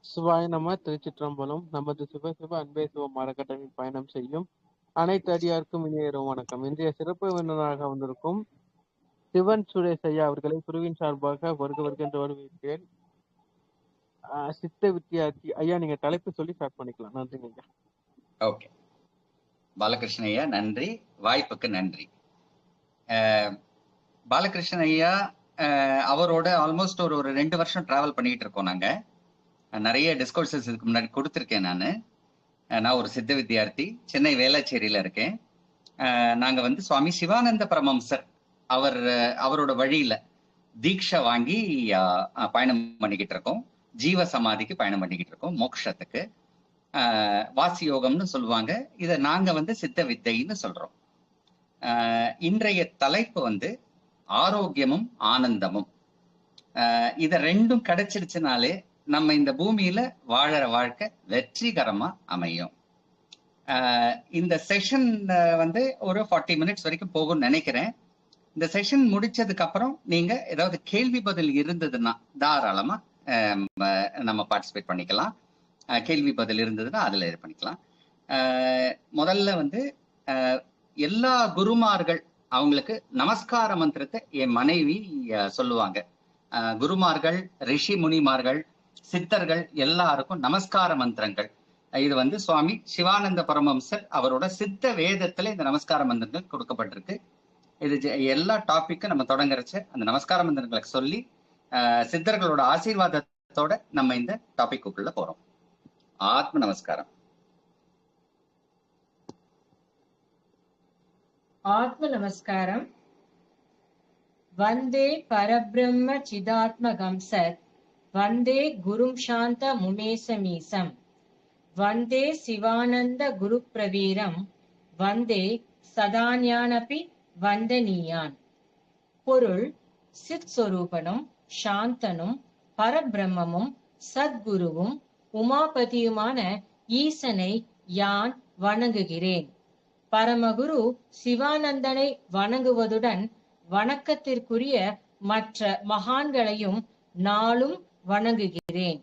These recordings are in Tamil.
சிவாய நம. திருச்சிற்றம்பலம். நமது சிவசிவ அன்பே சிவம் அறக்கட்டளையில் பயணம் செய்யும் அனைத்து அடியாருக்கும் இனிய இரவு வணக்கம். இன்றைய சிறப்பு விருந்தினராக வந்திருக்கும் சிவன் சுரேஷ் ஐயா அவர்களை குருவின் சார்பாக வருக என்று வரவேற்கிறேன். சித்த வித்தியார்த்தி ஐயா, நீங்க தலைப்பு சொல்லி ஸ்டார்ட் பண்ணிக்கலாம். நன்றிங்க ஐயா. ஓகே, பாலகிருஷ்ண ஐயா நன்றி, வாய்ப்புக்கு நன்றி. பாலகிருஷ்ண ஐயா அவரோட ஆல்மோஸ்ட் ஒரு 2 வருஷம் டிராவல் பண்ணிட்டு இருக்கோம். நாங்க நிறைய டிஸ்கோர்சஸ் இதுக்கு முன்னாடி கொடுத்துருக்கேன். நான் ஒரு சித்த வித்தியார்த்தி, சென்னை வேளாச்சேரியில இருக்கேன். நாங்க வந்து சுவாமி சிவானந்த பரமஹம்சர் அவரோட வழியில தீட்சை வாங்கி பயணம் பண்ணிக்கிட்டு இருக்கோம். ஜீவ சமாதிக்கு பயணம் பண்ணிக்கிட்டு இருக்கோம், மோட்சத்துக்கு. வாசி யோகம்னு சொல்லுவாங்க, இதை நாங்க வந்து சித்த வித்தைன்னு சொல்றோம். இன்றைய தலைப்பு வந்து ஆரோக்கியமும் ஆனந்தமும். இத ரெண்டும் கிடைச்சிருச்சுனாலே நம்ம இந்த பூமியில வாழற வாழ்க்கை வெற்றிகரமா அமையும். இந்த செஷன் வந்து ஒரு 40 மினிட்ஸ் வரைக்கும் போகும்னு நினைக்கிறேன். இந்த செஷன் முடிச்சதுக்கு அப்புறம் நீங்க ஏதாவது கேள்வி பதில் இருந்ததுன்னா தாராளமா நம்ம பார்ட்டிசிபேட் பண்ணிக்கலாம். கேள்வி பதில் இருந்ததுன்னா அதுல இது பண்ணிக்கலாம். முதல்ல வந்து எல்லா குருமார்கள் அவங்களுக்கு நமஸ்கார மந்திரத்தை என் மனைவி சொல்லுவாங்க. குருமார்கள், ரிஷி முனிமார்கள், சித்தர்கள் எல்லாருக்கும் நமஸ்கார மந்திரங்கள். இது வந்து சுவாமி சிவானந்த பரமஹம்சர் அவரோட சித்த வேதத்துல இந்த நமஸ்கார மந்திரங்கள் கொடுக்கப்பட்டிருக்கு. இது எல்லா டாபிக்கும் நம்ம தொடங்குறச்ச அந்த நமஸ்கார மந்திரங்களை சொல்லி சித்தர்களோட ஆசீர்வாதத்தோட நம்ம இந்த டாபிக்குள்ள போறோம். ஆத்ம நமஸ்காரம். ஆத்ம நமஸ்காரம். வந்தே பரபிரம்ம சிதாத்மகம் சத், வந்தே குரும் சாந்த முமேசமீசம், வந்தே சிவானந்த குரு பிரவீரம், வந்தே சதாஞானபி வந்தனீயான். பொருள்: சித் சொரூபனும் சாந்தனும் பரபிரம்மமும் சத்குருவும் உமாபதியுமான ஈசனை யான் வணங்குகிறேன். பரமகுரு சிவானந்தனை வணங்குவதுடன் வணக்கத்திற்குரிய மற்ற மகான்களையும் நாளும் வணங்குகிறேன்.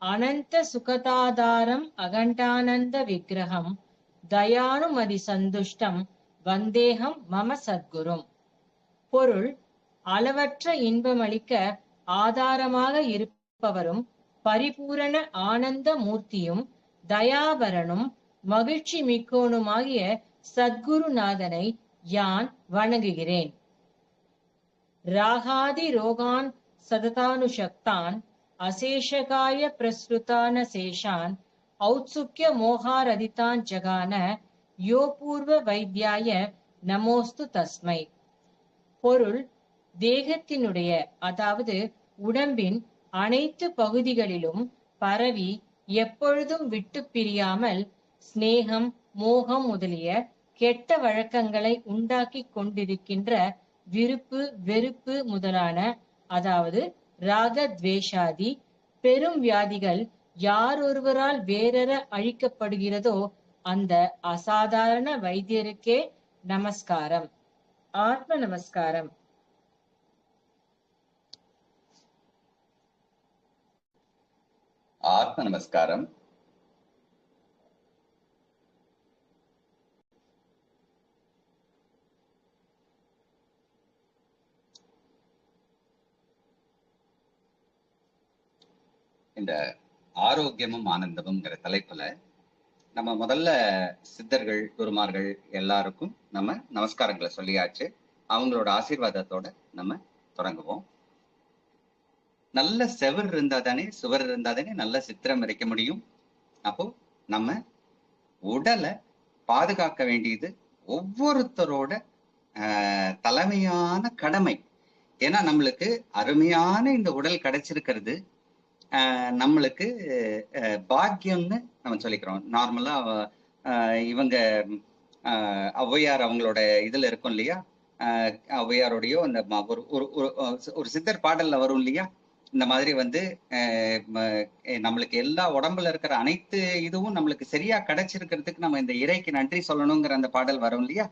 அனந்த சுகதாதாரம் அகண்டானந்த விக்கிரகம் தயானுமதி சந்துஷ்டம் வந்தேகம் மம சத்குரும். பொருள்: அளவற்ற இன்பமளிக்க ஆதாரமாக இருப்பவரும் பரிபூரண ஆனந்த மூர்த்தியும் தயாபரனும் மகிழ்ச்சி மிக்கோனுமாகிய சத்குருநாதனை யான் வணங்குகிறேன். ராகாதி ரோகான் சததானுஷக்தான் அசேஷகாய பிரஸ்ருதான சேஷான் ஔத்சுக்ய மோகாரதிதான் ஜகான யோ பூர்வ வைத்தியாய நமோஸ்து தஸ்மை. பொருள்: தேகத்தினுடைய அதாவது உடம்பின் அனைத்து பகுதிகளிலும் பரவி எப்பொழுதும் விட்டு பிரியாமல் ஸ்நேகம், மோகம் முதலிய கெட்ட வழக்கங்களை உண்டாக்கி கொண்டிருக்கின்ற விருப்பு, வெறுப்பு முதலான அதாவது ராகத்வேஷாதி பெரும் வியாதிகள் யாரொருவரால் வேறற அழிக்கப்படுகிறதோ அந்த அசாதாரண வைத்தியருக்கே நமஸ்காரம். ஆத்ம நமஸ்காரம். ஆத்ம நமஸ்காரம். இந்த ஆரோக்கியமும் ஆனந்தமும்ங்கிற தலைப்புல நம்ம முதல்ல சித்தர்கள், குருமார்கள் எல்லாருக்கும் நம்ம நமஸ்காரங்களை சொல்லியாச்சு. அவங்களோட ஆசீர்வாதத்தோட நம்ம தொடங்குவோம். நல்ல செவர் இருந்தா தானே, சுவர் இருந்தா தானே நல்ல சித்திரம் வரைக்க முடியும். அப்போ நம்ம உடலை பாதுகாக்க வேண்டியது ஒவ்வொருத்தரோட தலைமையான கடமை. ஏன்னா நம்மளுக்கு அருமையான இந்த உடல் கிடைச்சிருக்கிறது நம்மளுக்கு பாக்கியம்னு நம்ம சொல்லிக்கிறோம். நார்மலா இவங்க ஔவையார் அவங்களோட இதுல இருக்கும் இல்லையா, ஔவையாரோடையோ அந்த ஒரு சித்தர் பாடல்ல வரும் இல்லையா, இந்த மாதிரி வந்து நம்மளுக்கு எல்லா உடம்புல இருக்கிற அனைத்து இதுவும் நம்மளுக்கு சரியா கிடைச்சிருக்கிறதுக்கு நம்ம இந்த இறைக்கு நன்றி சொல்லணுங்கிற அந்த பாடல் வரும் இல்லையா.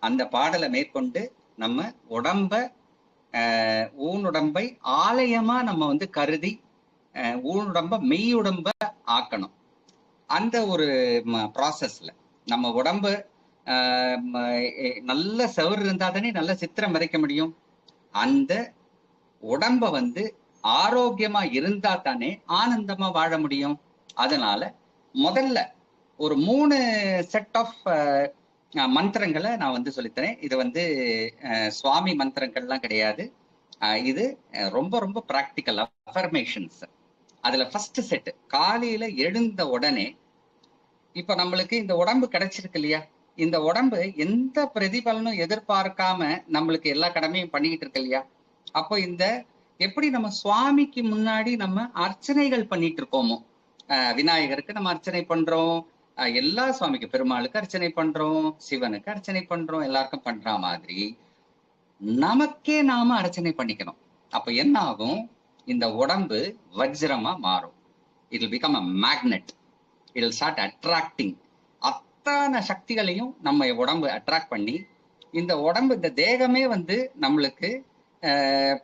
அந்த பாடலை மேற்கொண்டு நம்ம ஊனுடம்பை ஆலயமா நம்ம வந்து கருதி ஊனுடம்ப மெய்யுடம்ப ஆக்கணும். அந்த ஒரு ப்ராசஸ்ல நம்ம உடம்பு நல்ல செவர் இருந்தா தானே நல்ல சித்திரம் வரைக்க முடியும். அந்த உடம்ப ஆரோக்கியமா இருந்தா தானே ஆனந்தமா வாழ முடியும். அதனால முதல்ல ஒரு 3 செட் ஆஃப் மந்திரங்களை நான் சொல்லித்தரேன். இது சுவாமி மந்திரங்கள்லாம் கிடையாது. இது ரொம்ப ரொம்ப பிராக்டிக்கல் அஃபர்மேஷன்ஸ். அதுல ஃபர்ஸ்ட் செட், காலையில எழுந்த உடனே, இப்ப நம்மளுக்கு இந்த உடம்பு கிடைச்சிருக்கு இல்லையா, இந்த உடம்பு எந்த பிரதிபலனும் எதிர்பார்க்காம நம்மளுக்கு எல்லா கடமையும் பண்ணிக்கிட்டு இருக்கு இல்லையா. அப்போ இந்த எப்படி நம்ம சுவாமிக்கு முன்னாடி நம்ம அர்ச்சனைகள் பண்ணிட்டு இருக்கோமோ, விநாயகருக்கு நம்ம அர்ச்சனை பண்றோம், எல்லா சுவாமிக்கு, பெருமாளுக்கு அர்ச்சனை பண்றோம், சிவனுக்கு அர்ச்சனை பண்றோம், எல்லாருக்கும் பண்ற மாதிரி நமக்கே நாம அர்ச்சனை பண்ணிக்கணும். அப்ப என்ன ஆகும், இந்த உடம்பு வஜ்ரமா மாறும். It will become a magnet. It will start attracting. அத்தனை சக்திகளையும் நம்ம உடம்பு அட்ராக்ட் பண்ணி, இந்த உடம்பு, இந்த தேகமே நம்மளுக்கு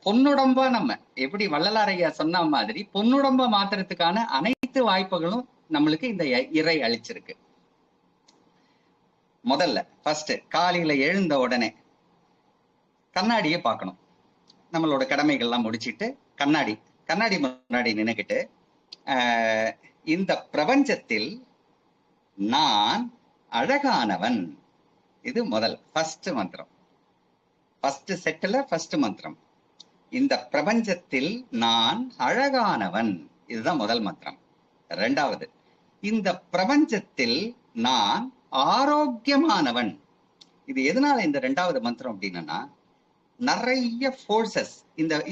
பொன்னுடம்பா, நம்ம எப்படி வள்ளலாரையா சொன்ன மாதிரி பொன்னுடம்பா மாத்துறதுக்கான அனைத்து வாய்ப்புகளும் நம்மளுக்கு இந்த இறை அளிச்சிருக்கு. முதல்ல ஃபர்ஸ்ட் காலையில எழுந்த உடனே கண்ணாடியை பார்க்கணும். நம்மளோட கடமைகள்லாம் முடிச்சிட்டு கண்ணாடி முன்னாடி நின்னுக்கிட்டு, இந்த பிரபஞ்சத்தில் நான் அழகானவன். இது முதல் ஃபர்ஸ்ட் மந்திரம். ஃபர்ஸ்ட் செட்ல ஃபர்ஸ்ட் மந்திரம், இந்த பிரபஞ்சத்தில் நான் அழகானவன். இதுதான் முதல் மந்திரம். இரண்டாவது, இந்த பிரபஞ்சத்தில் நான் ஆரோக்கியமானவன். இது எதனால இந்த இரண்டாவது மந்திரம் அப்படின்னா, நிறைய போர்சஸ்,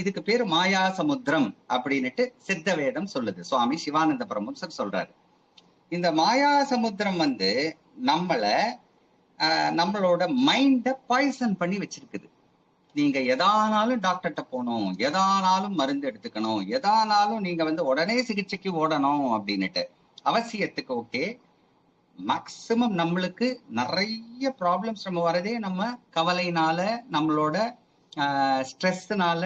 இதுக்கு பேரு மாயா சமுத்திரம் அப்படின்னுட்டு சித்த வேதம் சொல்லுது. சுவாமி சிவானந்த பரமஹம்சர் சொல்றாரு, இந்த மாயா சமுத்திரம் நம்மளோட மைண்ட பாய்சன் பண்ணி வச்சிருக்குது. நீங்க எதானாலும் டாக்டர்கிட்ட போகணும், எதானாலும் மருந்து எடுத்துக்கணும், எதானாலும் நீங்க உடனே சிகிச்சைக்கு ஓடணும் அப்படின்னுட்டு அவசியத்துக்கு ஓகே. மேக்சிமம் நம்மளுக்கு நிறைய ப்ராப்ளம்ஸ் நம்ம வரதே நம்ம கவலைனால, நம்மளோட ஸ்ட்ரெஸ்னால,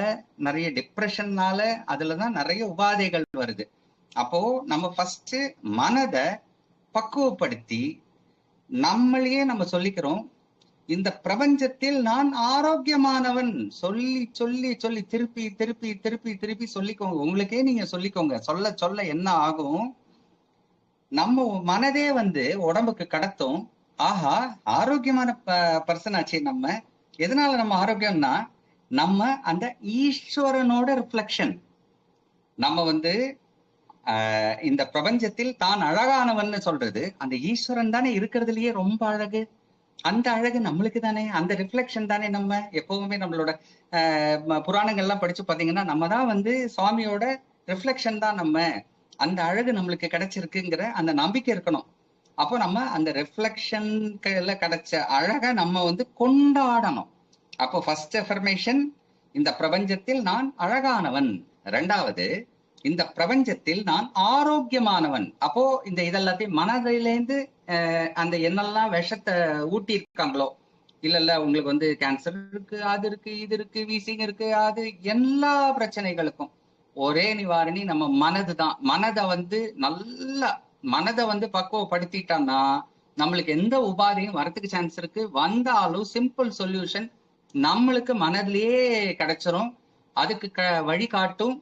நிறைய டிப்ரெஷன்னால, அதுலதான் நிறைய உபாதைகள் வருது. அப்போ நம்ம ஃபர்ஸ்ட் மனதை பக்குவப்படுத்தி நம்மளையே நம்ம சொல்லிக்கிறோம், இந்த பிரபஞ்சத்தில் நான் ஆரோக்கியமானவன். சொல்லி சொல்லி சொல்லி திருப்பி திருப்பி திருப்பி திருப்பி சொல்லிக்கோங்க. உங்களுக்கே நீங்க சொல்லிக்கோங்க. சொல்ல சொல்ல என்ன ஆகும், நம்ம மனதே உடம்புக்கு கடத்தும், ஆஹா ஆரோக்கியமான பர்சன் ஆச்சு. நம்ம எதனால நம்ம ஆரோக்கியம்னா, நம்ம அந்த ஈஸ்வரனோட ரிஃப்ளெக்ஷன். நம்ம இந்த பிரபஞ்சத்தில் தான் அழகானவன் சொல்றது, அந்த ஈஸ்வரன் தானே இருக்கிறதுலயே ரொம்ப அழகு. அந்த அழகு நம்மளுக்கு தானே, அந்த ரிஃப்ளெக்ஷன் தானே. நம்ம எப்பவுமே நம்மளோட புராணங்கள்லாம் படிச்சு பாத்தீங்கன்னா, நம்ம தான் சுவாமியோட ரிஃப்ளெக்ஷன் தான். நம்ம அந்த அழகு நம்மளுக்கு கிடைச்சிருக்குங்கிற அந்த நம்பிக்கை இருக்கணும். அப்போ நம்ம அந்த ரிஃப்ளெக்ஷன்ல கிடைச்ச அழகை நம்ம கொண்டாடணும். அப்போ ஃபர்ஸ்ட் அஃபர்மேஷன், இந்த பிரபஞ்சத்தில் நான் அழகானவன். இரண்டாவது, இந்த பிரபஞ்சத்தில் நான் ஆரோக்கியமானவன். அப்போ இந்த இதெல்லாத்தையும் மனதிலேந்து அந்த என்னெல்லாம் விஷத்தை ஊட்டி இருக்காங்களோ, இல்ல உங்களுக்கு கேன்சர் இருக்கு, அது இருக்கு, இது இருக்கு, வீசிங் இருக்கு, அது எல்லா பிரச்சனைகளுக்கும் ஒரே நிவாரணி நம்ம மனது தான். மனதை பக்குவப்படுத்திட்டோம்னா நம்மளுக்கு எந்த உபாதையும் வரத்துக்கு சான்ஸ் இருக்கு. வந்தாலும் சிம்பிள் சொல்யூஷன் நம்மளுக்கு மனதிலேயே கிடைச்சிரும். அதுக்கு வழி காட்டும்.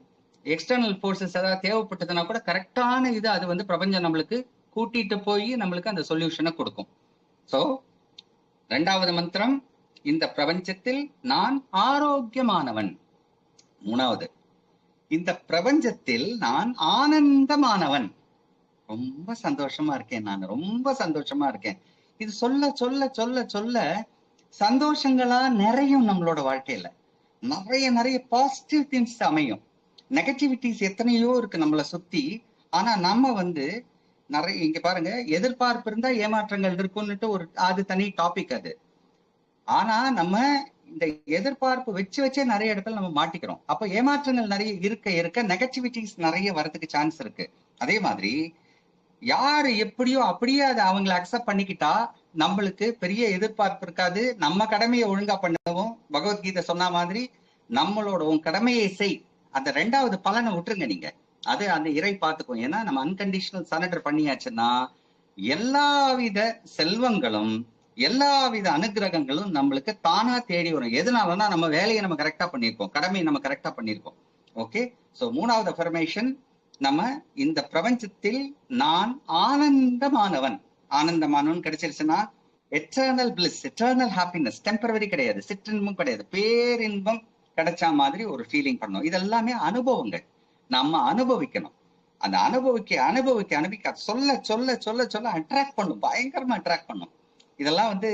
எக்ஸ்டர்னல் போர்சஸ் ஏதாவது தேவைப்பட்டதுன்னா கூட கரெக்டான இது அது பிரபஞ்சம் நம்மளுக்கு கூட்டிட்டு போய் நம்மளுக்கு அந்த சொல்யூஷனை கொடுக்கும். சோ இரண்டாவது மந்திரம், இந்த பிரபஞ்சத்தில் நான் ஆரோக்கியமானவன். மூணாவது, இந்த பிரபஞ்சத்தில் நான் ஆனந்தமானவன். ரொம்ப சந்தோஷமா இருக்கேன், நான் ரொம்ப சந்தோஷமா இருக்கேன். இது சொல்ல சொல்ல சொல்ல சொல்ல சந்தோஷங்களா நிறையும். நம்மளோட வாழ்க்கையில நிறைய நிறைய பாசிட்டிவ் திங்ஸ் அமையும். நெகட்டிவிட்டிஸ் எத்தனையோ இருக்கு நம்மளை சுத்தி. ஆனா நம்ம நிறைய, இங்க பாருங்க, எதிர்பார்ப்பு இருந்தா ஏமாற்றங்கள் இருக்கும்னுட்டு அது தனி டாபிக் அது. ஆனா நம்ம இந்த எதிர்பார்ப்பு வச்சே நிறைய இடத்துல நம்ம மாட்டிக்கிறோம். அப்ப ஏமாற்றங்கள் நிறைய இருக்க நெகட்டிவிட்டிஸ் நிறைய வரதுக்கு சான்ஸ் இருக்கு. அதே மாதிரி யாரு எப்படியோ அப்படியே அதை அவங்களை அக்செப்ட் பண்ணிக்கிட்டா நம்மளுக்கு பெரிய எதிர்பார்ப்பு இருக்காது. நம்ம கடமையை ஒழுங்கா பண்ணுவோம். பகவத்கீதை சொன்ன மாதிரி நம்மளோட உன் கடமையை செய். அந்த ரெண்டாவது பலனை விட்டுருங்க. நீங்க அது அந்த இறை பார்த்துக்கும். ஏன்னா நம்ம அன்கண்டிஷனல் சரண்டர் பண்ணியாச்சுன்னா எல்லாவித செல்வங்களும் எல்லாவித அனுகிரகங்களும் நம்மளுக்கு தானா தேடி வரும். எதனாலன்னா நம்ம வேலையை நம்ம கரெக்டா பண்ணியிருக்கோம், கடமையை நம்ம கரெக்டா பண்ணியிருக்கோம். ஓகே, சோ மூணாவது அஃபர்மேஷன், நம்ம இந்த பிரபஞ்சத்தில் நான் ஆனந்தமானவன். ஆனந்தமானவன் கிடைச்சிருச்சுன்னா eternal bliss, eternal happiness, temporary கிடையாது, சிற்றின்பம் கிடையாது, பேரின்பம் கிடைச்ச மாதிரி ஒரு ஃபீலிங் பண்ணணும். இதெல்லாமே அனுபவங்கள், நம்ம அனுபவிக்கணும். அந்த அனுபவிக்க சொல்ல சொல்ல சொல்ல சொல்ல அட்ராக்ட் பண்ணும், பயங்கரமா அட்ராக்ட் பண்ணும். இதெல்லாம் வந்து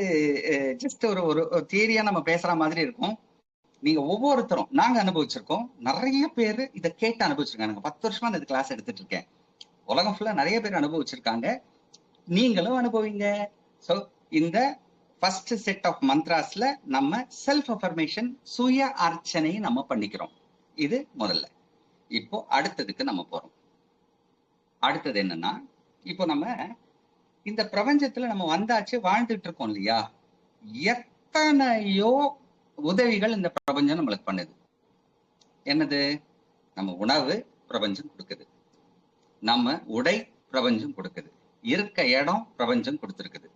ஜஸ்ட் ஒரு ஒரு தியரியா நம்ம பேசுற மாதிரி இருக்கும். நீங்க ஒவ்வொருத்தரும், நாங்க அனுபவிச்சிருக்கோம், நிறைய பேர் இதை கேட்டு அனுபவிச்சிருக்காங்க. 10 வருஷமா இந்த கிளாஸ் எடுத்துட்டு இருக்கேன். உலகம் ஃபுல்லா நிறைய பேர் அனுபவிச்சிருக்காங்க, நீங்களும் அனுபவிங்க. சோ இந்த ஃபர்ஸ்ட் செட் ஆஃப் மந்த்ராஸ்ல நம்ம செல்ஃப் அஃபர்மேஷன், சுய அர்ச்சனையை நம்ம பண்ணிக்கிறோம். இது முதல்ல. இப்போ அடுத்ததுக்கு நம்ம போறோம். அடுத்தது என்னன்னா, இப்போ நம்ம இந்த பிரபஞ்சத்துல நம்ம வந்தாச்சு, வாழ்ந்துட்டு இருக்கோம் இல்லையா, எத்தனையோ உதவிகள் இந்த பிரபஞ்சம் நம்மளுக்கு பண்ணுது. என்னது? நம்ம உணவு பிரபஞ்சம் கொடுக்குது, நம்ம உடை பிரபஞ்சம் கொடுக்குது, இருக்க இடம் பிரபஞ்சம் கொடுத்துருக்குது,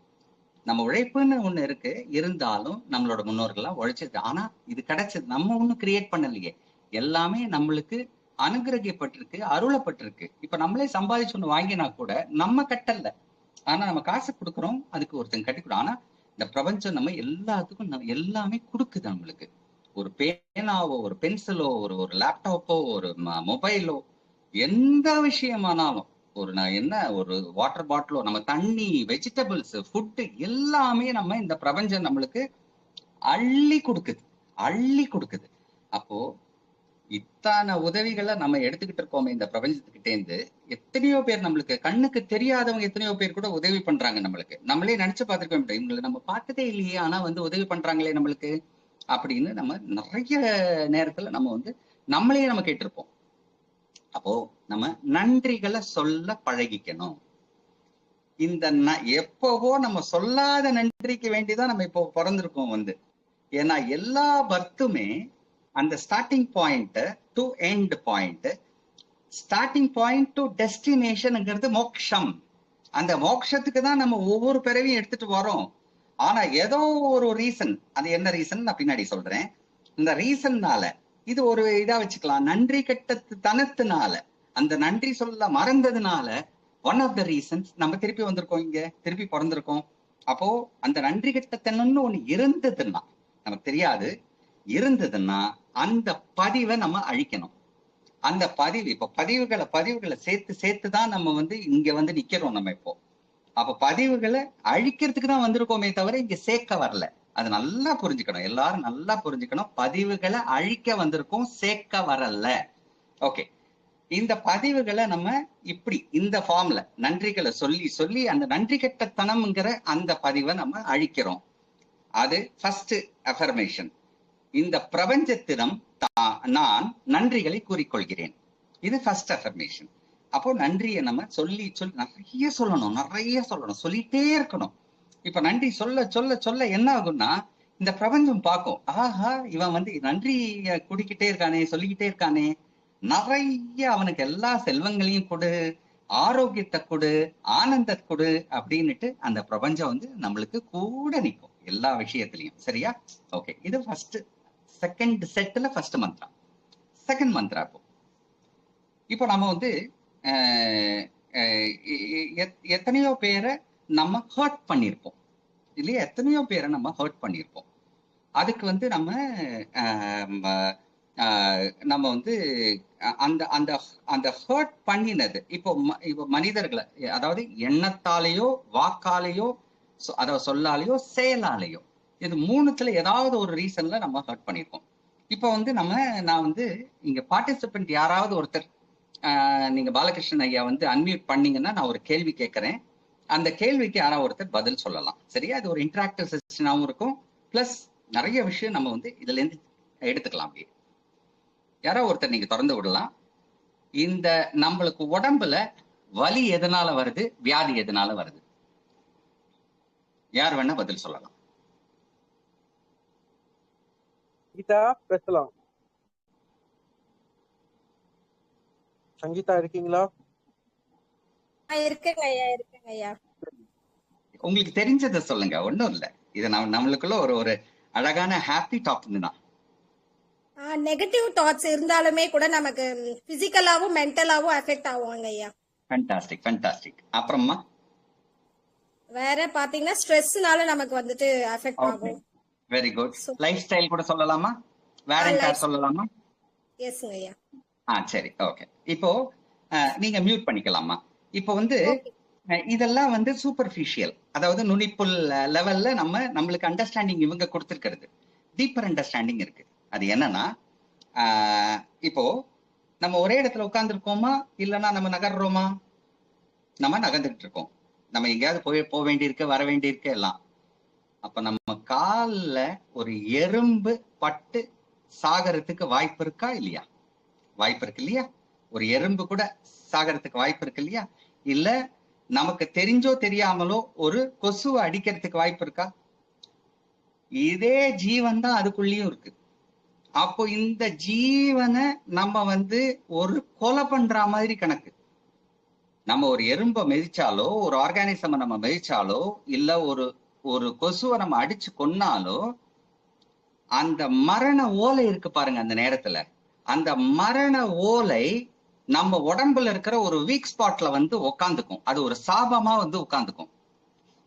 நம்ம உழைப்புன்னு ஒண்ணு இருக்கு, இருந்தாலும் நம்மளோட முன்னோர்கள்லாம் உழைச்சிருக்கு. ஆனா இது கிடைச்சது, நம்ம ஒண்ணும் கிரியேட் பண்ணலையே, எல்லாமே நம்மளுக்கு அனுகிரகிப்பட்டிருக்கு, அருளப்பட்டிருக்கு. இப்ப நம்மளே சம்பாதிச்சு ஒண்ணு வாங்கினா கூட நம்ம கட்டல, ஆனா நம்ம காசு கொடுக்குறோம், அதுக்கு ஒருத்தங்க கட்டி கொடுக்கும். ஆனா இந்த பிரபஞ்சம் நம்ம எல்லாத்துக்கும் எல்லாமே கொடுக்குது நம்மளுக்கு. ஒரு பேனாவோ, ஒரு பென்சிலோ, ஒரு லேப்டாப்போ, ஒரு மொபைலோ, எந்த விஷயமானாலும், ஒரு வாட்டர் பாட்டிலோ, நம்ம தண்ணி, வெஜிடபிள்ஸ், ஃபுட்டு, எல்லாமே நம்ம இந்த பிரபஞ்சம் நம்மளுக்கு அள்ளி கொடுக்குது, அள்ளி கொடுக்குது. அப்போ இத்தனை உதவிகளை நம்ம எடுத்துக்கிட்டு இருக்கோமே இந்த பிரபஞ்சத்துக்கிட்டே இருந்து, எத்தனையோ பேர், நம்மளுக்கு கண்ணுக்கு தெரியாதவங்க எத்தனையோ பேர் கூட உதவி பண்றாங்க நம்மளுக்கு. நம்மளே நினைச்சு பார்த்துருக்க முடியும், இவங்களை நம்ம பார்த்ததே இல்லையே, ஆனா வந்து உதவி பண்றாங்களே நம்மளுக்கு அப்படின்னு நம்ம நிறைய நேரத்துல நம்ம வந்து நம்மளையே நம்ம கேட்டிருப்போம். அப்போ நம்ம நன்றிகளை சொல்ல பழகிக்கணும். இந்த எப்பவோ நம்ம சொல்லாத நன்றிக்கு வேண்டிதான் நம்ம இப்போ பிறந்திருக்கோம் வந்து. ஏன்னா எல்லா பர்த்துமே அந்த starting point to end point, starting point to டெஸ்டினேஷன்ங்கிறது மோக்ஷம். அந்த மோக்ஷத்துக்கு தான் நம்ம ஒவ்வொரு பிறவையும் எடுத்துட்டு வரோம். ஆனா ஏதோ ஒரு ரீசன், அது என்ன ரீசன் நான் பின்னாடி சொல்றேன். இந்த ரீசன்னால, இது ஒரு இதா வச்சுக்கலாம், நன்றி கெட்ட தனத்தினால, அந்த நன்றி சொல்ல மறந்ததுனால, ஒன் ஆஃப் த ரீசன்ஸ் நம்ம திருப்பி வந்திருக்கோம், இங்க திருப்பி பிறந்திருக்கோம். அப்போ அந்த நன்றி கெட்டத்தனம்னு ஒண்ணு இருந்ததுன்னா, நமக்கு தெரியாது, இருந்ததுன்னா அந்த பதிவை நம்ம அழிக்கணும். அந்த பதிவு, இப்ப பதிவுகளை சேர்த்து சேர்த்து தான் நம்ம வந்து இங்க வந்து நிக்கிறோம் நம்ம இப்போ. அப்ப பதிவுகளை அழிக்கிறதுக்கு தான் வந்திருக்கோமே தவிர இங்க சேர்க்க வரல. அது நல்லா புரிஞ்சுக்கணும், எல்லாரும் நல்லா புரிஞ்சுக்கணும். பதிவுகளை அழிக்க வந்திருக்கோம், சேர்க்க வரல. ஓகே, இந்த பதிவுகளை நம்ம இப்படி இந்த ஃபார்ம்ல நன்றிகளை சொல்லி சொல்லி அந்த நன்றி கெட்டத்தனம்ங்கிற அந்த பதிவை நம்ம அழிக்கிறோம். அது ஃபர்ஸ்ட் அஃபர்மேஷன். இந்த பிரபஞ்சத்திடம் நான் நன்றிகளை கூறிக்கொள்கிறேன். இது ஃபர்ஸ்ட் அஃபர்மேஷன். அப்போ நன்றியை நம்ம சொல்லி நிறைய சொல்லணும், சொல்லிட்டே இருக்கணும். இப்ப நன்றி சொல்ல சொல்ல சொல்ல என்ன ஆகும்னா, இந்த பிரபஞ்சம் பார்க்கும், ஆஹா இவன் வந்து நன்றிய குடிக்கிட்டே இருக்கானே, சொல்லிக்கிட்டே இருக்கானே, நிறைய அவனுக்கு எல்லா செல்வங்களையும் கொடு, ஆரோக்கியத்தை கொடு, ஆனந்தத்தை கொடு அப்படின்னுட்டு அந்த பிரபஞ்சம் வந்து நம்மளுக்கு கூட நிற்கும் எல்லா விஷயத்திலையும். சரியா? ஓகே, இது ஃபர்ஸ்ட். செகண்ட் செட்ல ஃபர்ஸ்ட் மந்த்ரா. செகண்ட் மந்த்ரா இப்போ நம்ம வந்து எத்தனையோ பேரை நம்ம ஹர்ட் பண்ணியிருப்போம் இல்லையா? எத்தனையோ பேரை நம்ம ஹர்ட் பண்ணியிருப்போம். அதுக்கு வந்து நம்ம வந்து அந்த அந்த அந்த ஹர்ட் பண்ணினது இப்போ மனிதர்களை, அதாவது எண்ணத்தாலேயோ வாக்காலேயோ, அதாவது சொல்லாலேயோ செயலாலேயோ, இது மூணுத்துல ஏதாவது ஒரு ரீசன்ல நம்ம ஹர்ட் பண்ணியிருப்போம். இப்போ வந்து நான் வந்து இங்க பார்ட்டிசிபென்ட் யாராவது ஒருத்தர், நீங்க பாலகிருஷ்ணன் ஐயா வந்து அன்மியூட் பண்ணீங்கன்னா நான் ஒரு கேள்வி கேட்கறேன், அந்த கேள்விக்கு யாராவது ஒருத்தர் பதில் சொல்லலாம். சரியா? அது ஒரு இன்டராக்டிவ் செஷனாகவும் இருக்கும், பிளஸ் நிறைய விஷயம் நம்ம வந்து இதுல இருந்து எடுத்துக்கலாம். அப்படியே யாராவது ஒருத்தர் நீங்க திறந்து விடலாம். இந்த நம்மளுக்கு உடம்புல வலி எதனால வருது, வியாதி எதனால வருது? யார் வேணா பதில் சொல்லலாம். கீதா பேசலாம். சங்கீதா இருக்கீங்களா? இருக்கேங்க ஐயா, இருக்கேங்க ஐயா. உங்களுக்கு தெரிஞ்சதை சொல்லுங்க, ஒண்ணும் இல்ல. இது நம்மளுக்குள்ள ஒரு ஒரு அழகான ஹாப்பி டாபிக் தான். நெகட்டிவ் தாட்ஸ் இருந்தாலுமே கூட நமக்கு பிசிக்கலாவும் மென்டலாவும் அஃபெக்ட் ஆகுவாங்க ஐயா. Fantastic fantastic. அப்புறமா வேற பாத்தீங்கன்னா ஸ்ட்ரெஸ்னால நமக்கு வந்துட்டு அஃபெக்ட் ஓகே, ஆகும். Very good. லைஃப் ஸ்டைல் கூட சொல்லலாமா? வேற என்ன சொல்லலாமா? எஸ்ங்க ஐயா. சரி, ஓகே. இப்போ நீங்க மியூட் பண்ணிக்கலாமா? இப்போ வந்து ஓகே. இதெல்லாம் வந்து சூப்பர்ஃபிஷியல், அதாவது நுனிப்புல் லெவல்ல நம்மளுக்கு அண்டர்ஸ்டாண்டிங் இவங்க கொடுத்திருக்கிறது. டீப்பர் அண்டர்ஸ்டாண்டிங் இருக்கு. அது என்னன்னா, இப்போ நம்ம ஒரே இடத்துல உட்கார்ந்துருக்கோமா, இல்லைன்னா நம்ம நகர்றோமா? நம்ம நகர்ந்துட்டு இருக்கோம். நம்ம எங்கேயாவது போக வேண்டியிருக்கு, வர வேண்டியிருக்கு எல்லாம். அப்ப நம்ம கால்ல ஒரு எறும்பு பட்டு சாகறதுக்கு வாய்ப்பு இருக்கா இல்லையா? வாய்ப்பு இருக்கு இல்லையா? ஒரு எறும்பு கூட சாகறதுக்கு வாய்ப்பு இருக்கு இல்லையா? இல்ல நமக்கு தெரிஞ்சோ தெரியாமலோ ஒரு கொசுவை அடிக்கிறதுக்கு வாய்ப்பு இருக்கா? இதே ஜீவன் தான் அதுக்குள்ளேயும் இருக்கு. அப்போ இந்த ஜீவனை நம்ம வந்து ஒரு கொலை பண்ற மாதிரி கணக்கு. நம்ம ஒரு எறும்பை மிதிச்சாலோ, ஒரு ஆர்கானிசம் நம்ம மிதிச்சாலோ, இல்ல ஒரு ஒரு கொசுவை நம்ம அடிச்சு கொன்னாலோ, அந்த மரண ஓலை இருக்கு பாருங்க, அந்த நேரத்துல அந்த மரண ஓலை நம்ம உடம்புல இருக்கிற ஒரு வீக் ஸ்பாட்ல வந்து உட்காந்துக்கும். அது ஒரு சாபமா வந்து உட்காந்துக்கும்.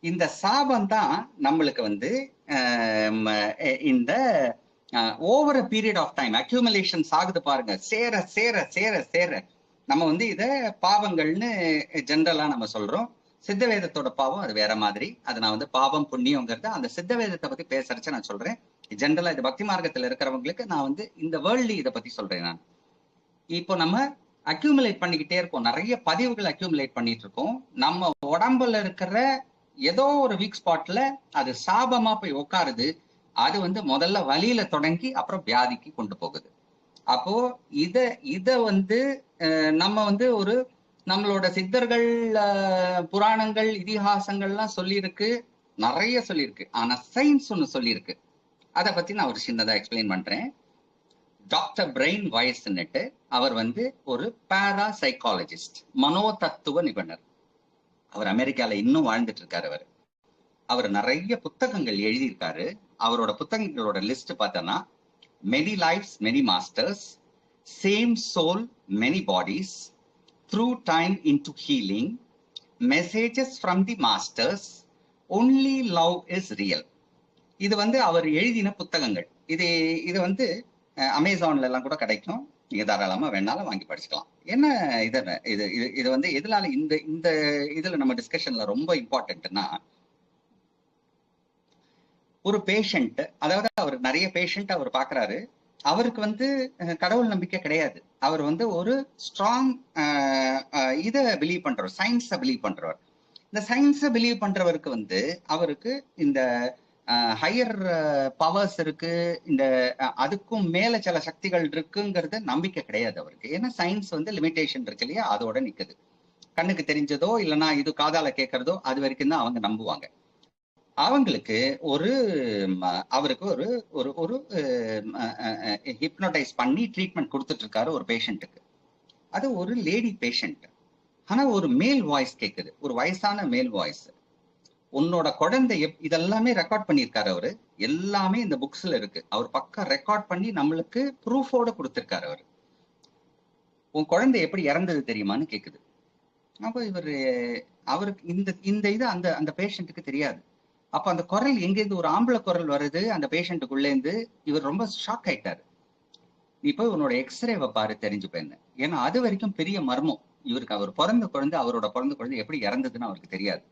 இந்த சாபம் தான் நம்மளுக்கு வந்து இந்த over a period of time accumulations ஆகுது பாருங்க. சேர சேர சேர சேர நம்ம வந்து இத பாவங்கள்னு ஜென்ரலா நம்ம சொல்றோம். சித்த வேதத்தோட பாவம் அது வேற மாதிரி. அது நான் வந்து பாவம் புண்ணியங்கிறத அந்த சித்த வேதத்தை பத்தி பேசுறச்ச நான் சொல்றேன். ஜென்ரலா இது பக்தி மார்க்கத்துல இருக்கிறவங்களுக்கு நான் வந்து இந்த வேர்ல்டு இதை பத்தி சொல்றேன். நான் இப்போ நம்ம அக்யூமுலேட் பண்ணிக்கிட்டே இருக்கோம், நிறைய பதிவுகள் அக்யூமுலேட் பண்ணிட்டு இருக்கோம். நம்ம உடம்புல இருக்கிற ஏதோ ஒரு வீக் ஸ்பாட்ல அது சாபமா போய் உட்காருது. அது வந்து முதல்ல வலியில தொடங்கி அப்புறம் வியாதிக்கு கொண்டு போகுது. அப்போ இத வந்து நம்ம வந்து ஒரு நம்மளோட சித்தர்கள் புராணங்கள் இதிகாசங்கள்லாம் சொல்லியிருக்கு, நிறைய சொல்லியிருக்கு. ஆனா சயின்ஸ் ஒண்ணு சொல்லியிருக்கு. அதை பத்தி நான் ஒரு சின்னதா எக்ஸ்பிளைன் பண்றேன். டாக்டர் பிரெயின் வாய்ஸ்ன்னுட்டு அவர் வந்து ஒரு பாரா சைக்காலஜிஸ்ட், மனோதத்துவ நிபுணர். அவர் அமெரிக்கால இன்னும் வாழ்ந்துட்டு இருக்காரு. அவர் நிறைய புத்தகங்கள் எழுதியிருக்காரு. அவரோட புத்தகங்களோட லிஸ்ட் பார்த்தோன்னா, many lives many masters, same soul many bodies, through time into healing, messages from the masters, only love is real. இது வந்து அவர் எழுதின புத்தகங்கள். இது வந்து அமேசான்ல எல்லாம் கூட கிடைக்கும். நீங்க தாராளமா வேணாலும் வாங்கி படிச்சுக்கலாம். என்ன இது வந்து எதனால இந்த இதுல நம்ம டிஸ்கஷன்ல ரொம்ப இம்பார்ட்டன்ட்னா, ஒரு பேஷண்ட், அதாவது அவர் நிறைய பேஷண்ட் அவர் பாக்குறாரு. அவருக்கு வந்து கடவுள் நம்பிக்கை கிடையாது. அவர் வந்து ஒரு ஸ்ட்ராங் இதை பிலீவ் பண்றவர், சயின்ஸை பிலீவ் பண்றவர். இந்த சயின்ஸை பிலீவ் பண்றவருக்கு வந்து அவருக்கு இந்த ஹையர் பவர்ஸ் இருக்கு, இந்த அதுக்கும் மேல சில சக்திகள் இருக்குங்கிறது நம்பிக்கை கிடையாது அவருக்கு. ஏன்னா சயின்ஸ் வந்து லிமிடேஷன் இருக்கு இல்லையா, அதோட நிக்குது. கண்ணுக்கு தெரிஞ்சதோ இல்லைன்னா இது காதால கேட்கறதோ அது வரைக்கும் தான் அவங்க நம்புவாங்க. அவங்களுக்கு அவருக்கு ஒரு ஒரு ஒரு ஹிப்னோடைஸ் பண்ணி ட்ரீட்மெண்ட் கொடுத்துட்டு இருக்காரு ஒரு பேஷண்ட்டுக்கு. அது ஒரு லேடி பேஷண்ட். ஆனா ஒரு மேல் வாய்ஸ் கேட்குது, ஒரு வயசான மேல் வாய்ஸ். உன்னோட குழந்தை இதெல்லாமே ரெக்கார்ட் பண்ணியிருக்காரு அவரு. எல்லாமே இந்த புக்ஸ்ல இருக்கு. அவர் பக்கம் ரெக்கார்ட் பண்ணி நம்மளுக்கு ப்ரூஃபோட கொடுத்திருக்காரு அவரு. உன் குழந்தை எப்படி இறந்தது தெரியுமான்னு கேக்குது. அப்போ அவருக்கு இந்த இது அந்த பேஷண்ட்டுக்கு தெரியாது. அப்ப அந்த குரல் எங்கேருந்து, ஒரு ஆம்பளை குரல் வருது அந்த பேஷண்ட்டுக்குள்ளேருந்து. இவர் ரொம்ப ஷாக் ஆயிட்டாரு. இப்போ உன்னோட எக்ஸ்ரேவை பாரு தெரிஞ்சுப்பேன்னு. ஏன்னா அது வரைக்கும் பெரிய மர்மம் இவருக்கு. அவர் பிறந்த குழந்தை, அவரோட பிறந்த குழந்தை எப்படி இறந்ததுன்னு அவருக்கு தெரியாது.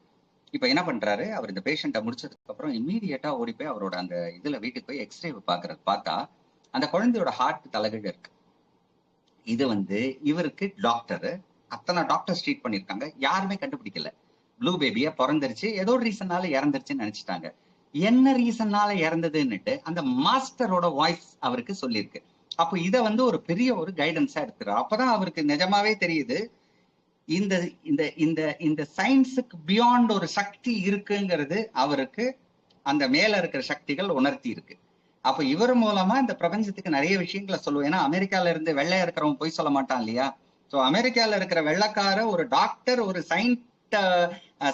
இப்ப என்ன பண்றாரு, அவர் இந்த பேஷண்ட்டை முடிச்சதுக்கு அப்புறம் இம்மீடியட்டா ஓடி போய் அவரோட அந்த இதுல வீட்டுக்கு போய் எக்ஸ்ரேவை பாக்குறது. பார்த்தா அந்த குழந்தையோட ஹார்ட் தலைகீழ இருக்கு. இது வந்து இவருக்கு டாக்டர், அத்தனை டாக்டர்ஸ் ட்ரீட் பண்ணிருக்காங்க, யாருமே கண்டுபிடிக்கல. ப்ளூ பேபியா பிறந்துருச்சு, ஏதோ ஒரு ரீசன்னால இறந்துருச்சுன்னு நினைச்சிட்டாங்க. என்ன ரீசன்னால இறந்ததுன்னுட்டு அந்த மாஸ்டரோட வாய்ஸ் அவருக்கு சொல்லியிருக்கு. அப்போ இதை வந்து ஒரு பெரிய ஒரு கைடன்ஸா எடுத்துறாரு. அப்பதான் அவருக்கு நிஜமாவே தெரியுது, இந்த இந்த இந்த இந்த சயின்ஸுக்கு பியாண்ட் ஒரு சக்தி இருக்குங்கிறது அவருக்கு அந்த மேல இருக்கிற சக்திகள் உணர்த்தி இருக்கு. அப்ப இவர் மூலமா இந்த பிரபஞ்சத்துக்கு நிறைய விஷயங்களை சொல்லுவோம். ஏன்னா அமெரிக்கால இருந்து வெள்ளையா இருக்கிறவங்க போய் சொல்ல மாட்டான் இல்லையா. ஸோ அமெரிக்கால இருக்கிற வெள்ளக்கார ஒரு டாக்டர் ஒரு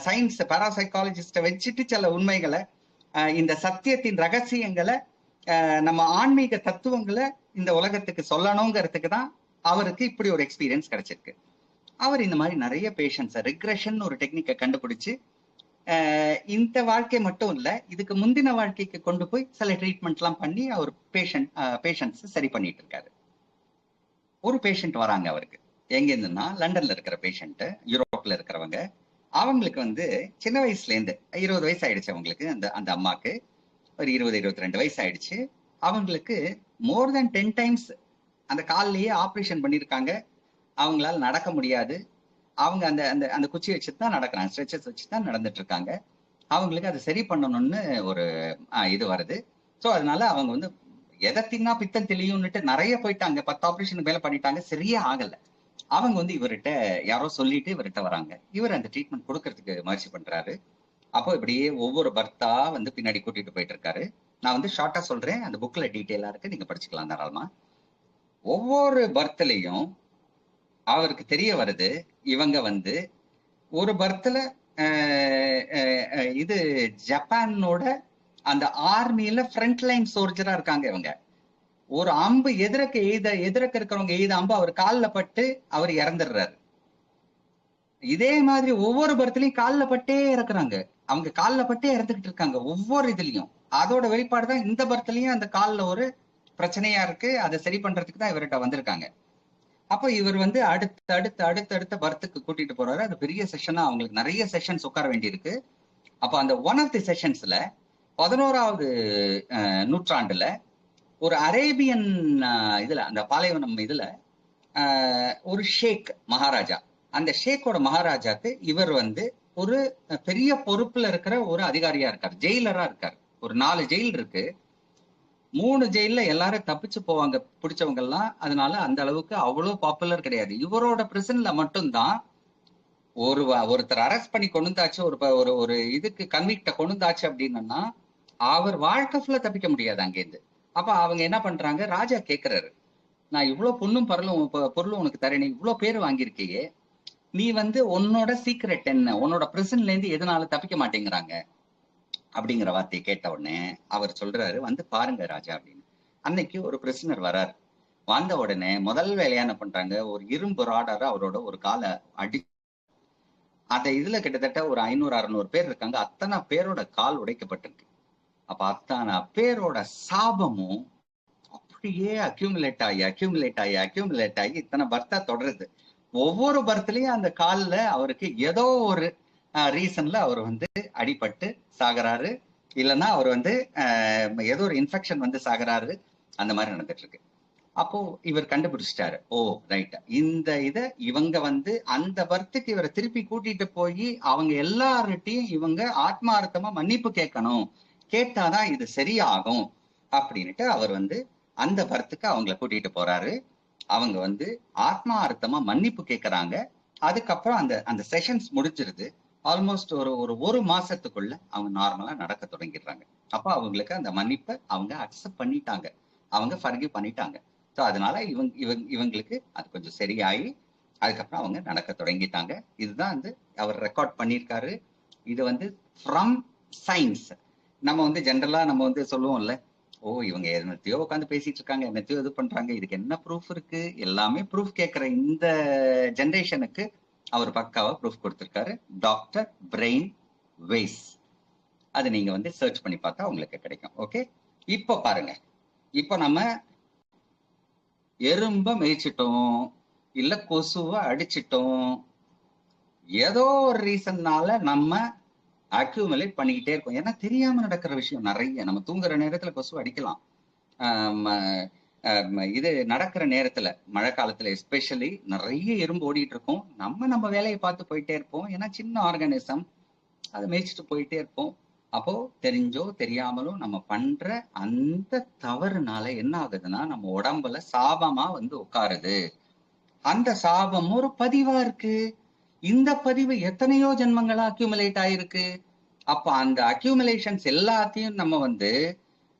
சயின்ஸ் பாராசைக்காலஜிஸ்ட வச்சுட்டு சில உண்மைகளை இந்த சத்தியத்தின் ரகசியங்களை நம்ம ஆன்மீக தத்துவங்களை இந்த உலகத்துக்கு சொல்லணுங்கிறதுக்கு தான் அவருக்கு இப்படி ஒரு எக்ஸ்பீரியன்ஸ் கிடைச்சிருக்கு. அவர் இந்த மாதிரி நிறைய பேஷண்ட்ஸ் ரிக்ரெஷன் ஒரு டெக்னிக்கை கண்டுபிடிச்சு இந்த வாழ்க்கை மட்டும் இல்ல, இதுக்கு முந்தின வாழ்க்கைக்கு கொண்டு போய் சில ட்ரீட்மெண்ட் எல்லாம் பண்ணி அவர் பேஷண்ட்ஸ் சரி பண்ணிட்டு இருக்காரு. ஒரு பேஷண்ட் வராங்க அவருக்கு, எங்க இருந்துன்னா லண்டன்ல இருக்கிற பேஷண்ட், யூரோப்ல இருக்கிறவங்க. அவங்களுக்கு வந்து சின்ன வயசுல இருந்து 20 வயசு ஆயிடுச்சு அவங்களுக்கு. அந்த அம்மாக்கு ஒரு 20-22 வயசு ஆயிடுச்சு. அவங்களுக்கு மோர் தென் 10 டைம்ஸ் அந்த காலிலேயே ஆப்ரேஷன் பண்ணியிருக்காங்க. அவங்களால நடக்க முடியாது. அவங்க அந்த அந்த அந்த குச்சி வச்சுட்டு தான் நடக்கிறாங்க, ஸ்ட்ரெச்சஸ் வச்சு தான் நடந்துட்டு இருக்காங்க. அவங்களுக்கு அதை சரி பண்ணணும்னு ஒரு இது வருது. ஸோ அதனால அவங்க வந்து எதை தின்னா பித்தம் தெளியும்னுட்டு நிறைய போயிட்டாங்க, 10 ஆப்ரேஷன் மேல பண்ணிட்டாங்க, சரியா ஆகல. அவங்க வந்து இவர்கிட்ட யாரோ சொல்லிட்டு இவர்கிட்ட வராங்க. இவர் அந்த ட்ரீட்மெண்ட் கொடுக்கறதுக்கு முயற்சி பண்றாரு. அப்போ இப்படியே ஒவ்வொரு பர்த்தா வந்து பின்னாடி கூட்டிட்டு போயிட்டு இருக்காரு. நான் வந்து ஷார்ட்டா சொல்றேன், அந்த புக்ல டீட்டெயிலா இருக்கு, நீங்க படிச்சுக்கலாம் தாராளமா. ஒவ்வொரு பர்த்லயும் அவருக்கு தெரிய வருது, இவங்க வந்து ஒரு பர்த்ல இது ஜப்பானோட அந்த ஆர்மியில ஃப்ரண்ட் லைன் சோல்ஜரா இருக்காங்க. இவங்க ஒரு அம்பு எதிர்க்க இருக்கிறவங்க எய்த அம்பு அவர் காலில் பட்டு அவர் இறந்துடுறாரு. இதே மாதிரி ஒவ்வொரு பர்த்லயும் காலில் பட்டே இறக்குறாங்க, அவங்க காலில் பட்டே இறந்துகிட்டு இருக்காங்க ஒவ்வொரு இதுலயும். அதோட வெளிப்பாடு தான் இந்த பர்த்லயும் அந்த காலில் ஒரு பிரச்சனையா இருக்கு, அதை சரி பண்றதுக்கு தான் இவர்கிட்ட வந்திருக்காங்க. அப்போ இவர் வந்து அடுத்த பர்த்துக்கு கூட்டிட்டு போறாரு. அது பெரிய செஷனா, அவங்களுக்கு நிறைய செஷன்ஸ் உட்கார வேண்டியிருக்கு. அப்போ அந்த ஒன் ஆஃப் தி செஷன்ஸ்ல 11வது நூற்றாண்டுல ஒரு அரேபியன் இதுல, அந்த பாலைவனம் இதுல ஒரு ஷேக் மகாராஜா, அந்த ஷேக்கோட மகாராஜாக்கு இவர் வந்து ஒரு பெரிய பொறுப்புல இருக்கிற ஒரு அதிகாரியா இருக்கார், ஜெயிலரா இருக்கார். ஒரு 4 ஜெயில் இருக்கு. 3 ஜெயில எல்லாரும் தப்பிச்சு போவாங்க பிடிச்சவங்க எல்லாம். அதனால அந்த அளவுக்கு அவ்வளவு பாப்புலர் கிடையாது. இவரோட பிரிசன்ல மட்டும்தான் ஒருத்தர் அரெஸ்ட் பண்ணி கொண்டுந்தாச்சு, ஒரு இதுக்கு கன்விக்ட கொண்டுந்தாச்சு அப்படின்னா அவர் வாழ்க்கை ஃபுல்லா தப்பிக்க முடியாது அங்கேருந்து. அப்ப அவங்க என்ன பண்றாங்க, ராஜா கேட்கிறாரு, நான் இவ்வளவு பொண்ணும் பொருளும் உனக்கு தரேன், நீ இவ்வளவு பேர் வாங்கியிருக்கையே, நீ வந்து உன்னோட சீக்ரெட் என்ன, உன்னோட பிரிசன்ல இருந்து எதனால தப்பிக்க மாட்டேங்கிறாங்க அப்படிங்கிற வார்த்தையை கேட்ட உடனே அவர் சொல்றாரு, வந்து பாருங்க ராஜா அப்படின்னு. அன்னைக்கு ஒரு பிரிசனர் வராரு. வந்த உடனே முதல் வேலையா என்ன பண்றாங்க, ஒரு இரும்பு ராடார அவரோட ஒரு காலை அடி, அந்த இதுல கிட்டத்தட்ட ஒரு 500-600 பேர் இருக்காங்க. அத்தனை பேரோட கால் உடைக்கப்பட்டிருக்கு. அப்ப அத்தனை பேரோட சாபமும் அப்படியே அக்யூமுலேட் ஆகி இத்தனை பர்த்தா தொடருது. ஒவ்வொரு பர்த்லயும் அந்த காலில் அவருக்கு ஏதோ ஒரு ரீசன்ல அவர் வந்து அடிபட்டு சாகுறாரு, இல்லைன்னா அவர் வந்து ஏதோ ஒரு இன்ஃபெக்ஷன் வந்து சாகுறாரு. அந்த மாதிரி நடந்துட்டு இருக்கு. அப்போ இவர் கண்டுபிடிச்சிட்டாரு, ஓ ரைட், இந்த இதை இவங்க வந்து அந்த பர்த்துக்கு இவரை திருப்பி கூட்டிட்டு போய் அவங்க எல்லார்கிட்டையும் இவங்க ஆத்மார்த்தமா மன்னிப்பு கேட்கணும், கேட்டாதான் இது சரியாகும் அப்படின்னுட்டு அவர் வந்து அந்த பர்த்துக்கு அவங்கள கூட்டிட்டு போறாரு. அவங்க வந்து ஆத்மார்த்தமா மன்னிப்பு கேட்கறாங்க. அதுக்கப்புறம் அந்த செஷன்ஸ் முடிஞ்சிருது. ஆல்மோஸ்ட் ஒரு மாசத்துக்குள்ள அவங்க நார்மலா நடக்க தொடங்கிடுறாங்க. அப்ப அவங்களுக்கு அந்த மன்னிப்பை அவங்க அக்செப்ட் பண்ணிட்டாங்க, அவங்க ஃபர்கிவ் பண்ணிட்டாங்க. ஸோ அதனால இவங்களுக்கு அது கொஞ்சம் சரியாயி அதுக்கப்புறம் அவங்க நடக்க தொடங்கிட்டாங்க. இதுதான் வந்து அவர் ரெக்கார்ட் பண்ணியிருக்காரு. இது வந்து ஃப்ரம் சயின்ஸ். நம்ம வந்து ஜென்ரலா நம்ம வந்து சொல்லுவோம்ல, ஓ இவங்க என்னத்தையோ உட்காந்து பேசிட்டு இருக்காங்க, என்னத்தையோ இது பண்றாங்க, இதுக்கு என்ன ப்ரூஃப் இருக்கு, எல்லாமே ப்ரூஃப் கேட்கிற இந்த ஜென்ரேஷனுக்கு அவர் பக்காவா ப்ரூஃப் கொடுத்திருக்காரு. Doctor brain ways. அது நீங்க வந்து சர்ச் பண்ணி பார்த்தா உங்களுக்கு கிடைக்கும். ஓகே, இப்போ பாருங்க, இப்போ நம்ம எறும்ப மேய்ச்சிட்டோம், இல்ல கொசுவை அடிச்சிட்டோம், ஏதோ ஒரு ரீசன்னால நம்ம அக்யூமுலேட் பண்ணிக்கிட்டே இருக்கும். ஏன்னா தெரியாம நடக்கிற விஷயம் நிறைய. நம்ம தூங்குற நேரத்துல கொசு அடிக்கலாம், இது நடக்கிற நேரத்துல மழை காலத்துல எஸ்பெஷலி நிறைய எறும்பு ஓடிட்டு இருக்கும். நம்ம வேலையை பார்த்து போயிட்டே இருப்போம், ஏன்னா சின்ன ஆர்கானிசம், அதை மேய்ச்சிட்டு போயிட்டே இருப்போம். அப்போ தெரிஞ்சோ தெரியாமலும் நம்ம பண்ற அந்த தவறுனால என்ன ஆகுதுன்னா நம்ம உடம்புல சாபமா வந்து உட்காருது. அந்த சாபம் ஒரு பதிவா இருக்கு. இந்த பதிவு எத்தனையோ ஜென்மங்களா அக்யூமுலேட் ஆயிருக்கு. அப்ப அந்த அக்யூமுலேஷன்ஸ் எல்லாத்தையும் நம்ம வந்து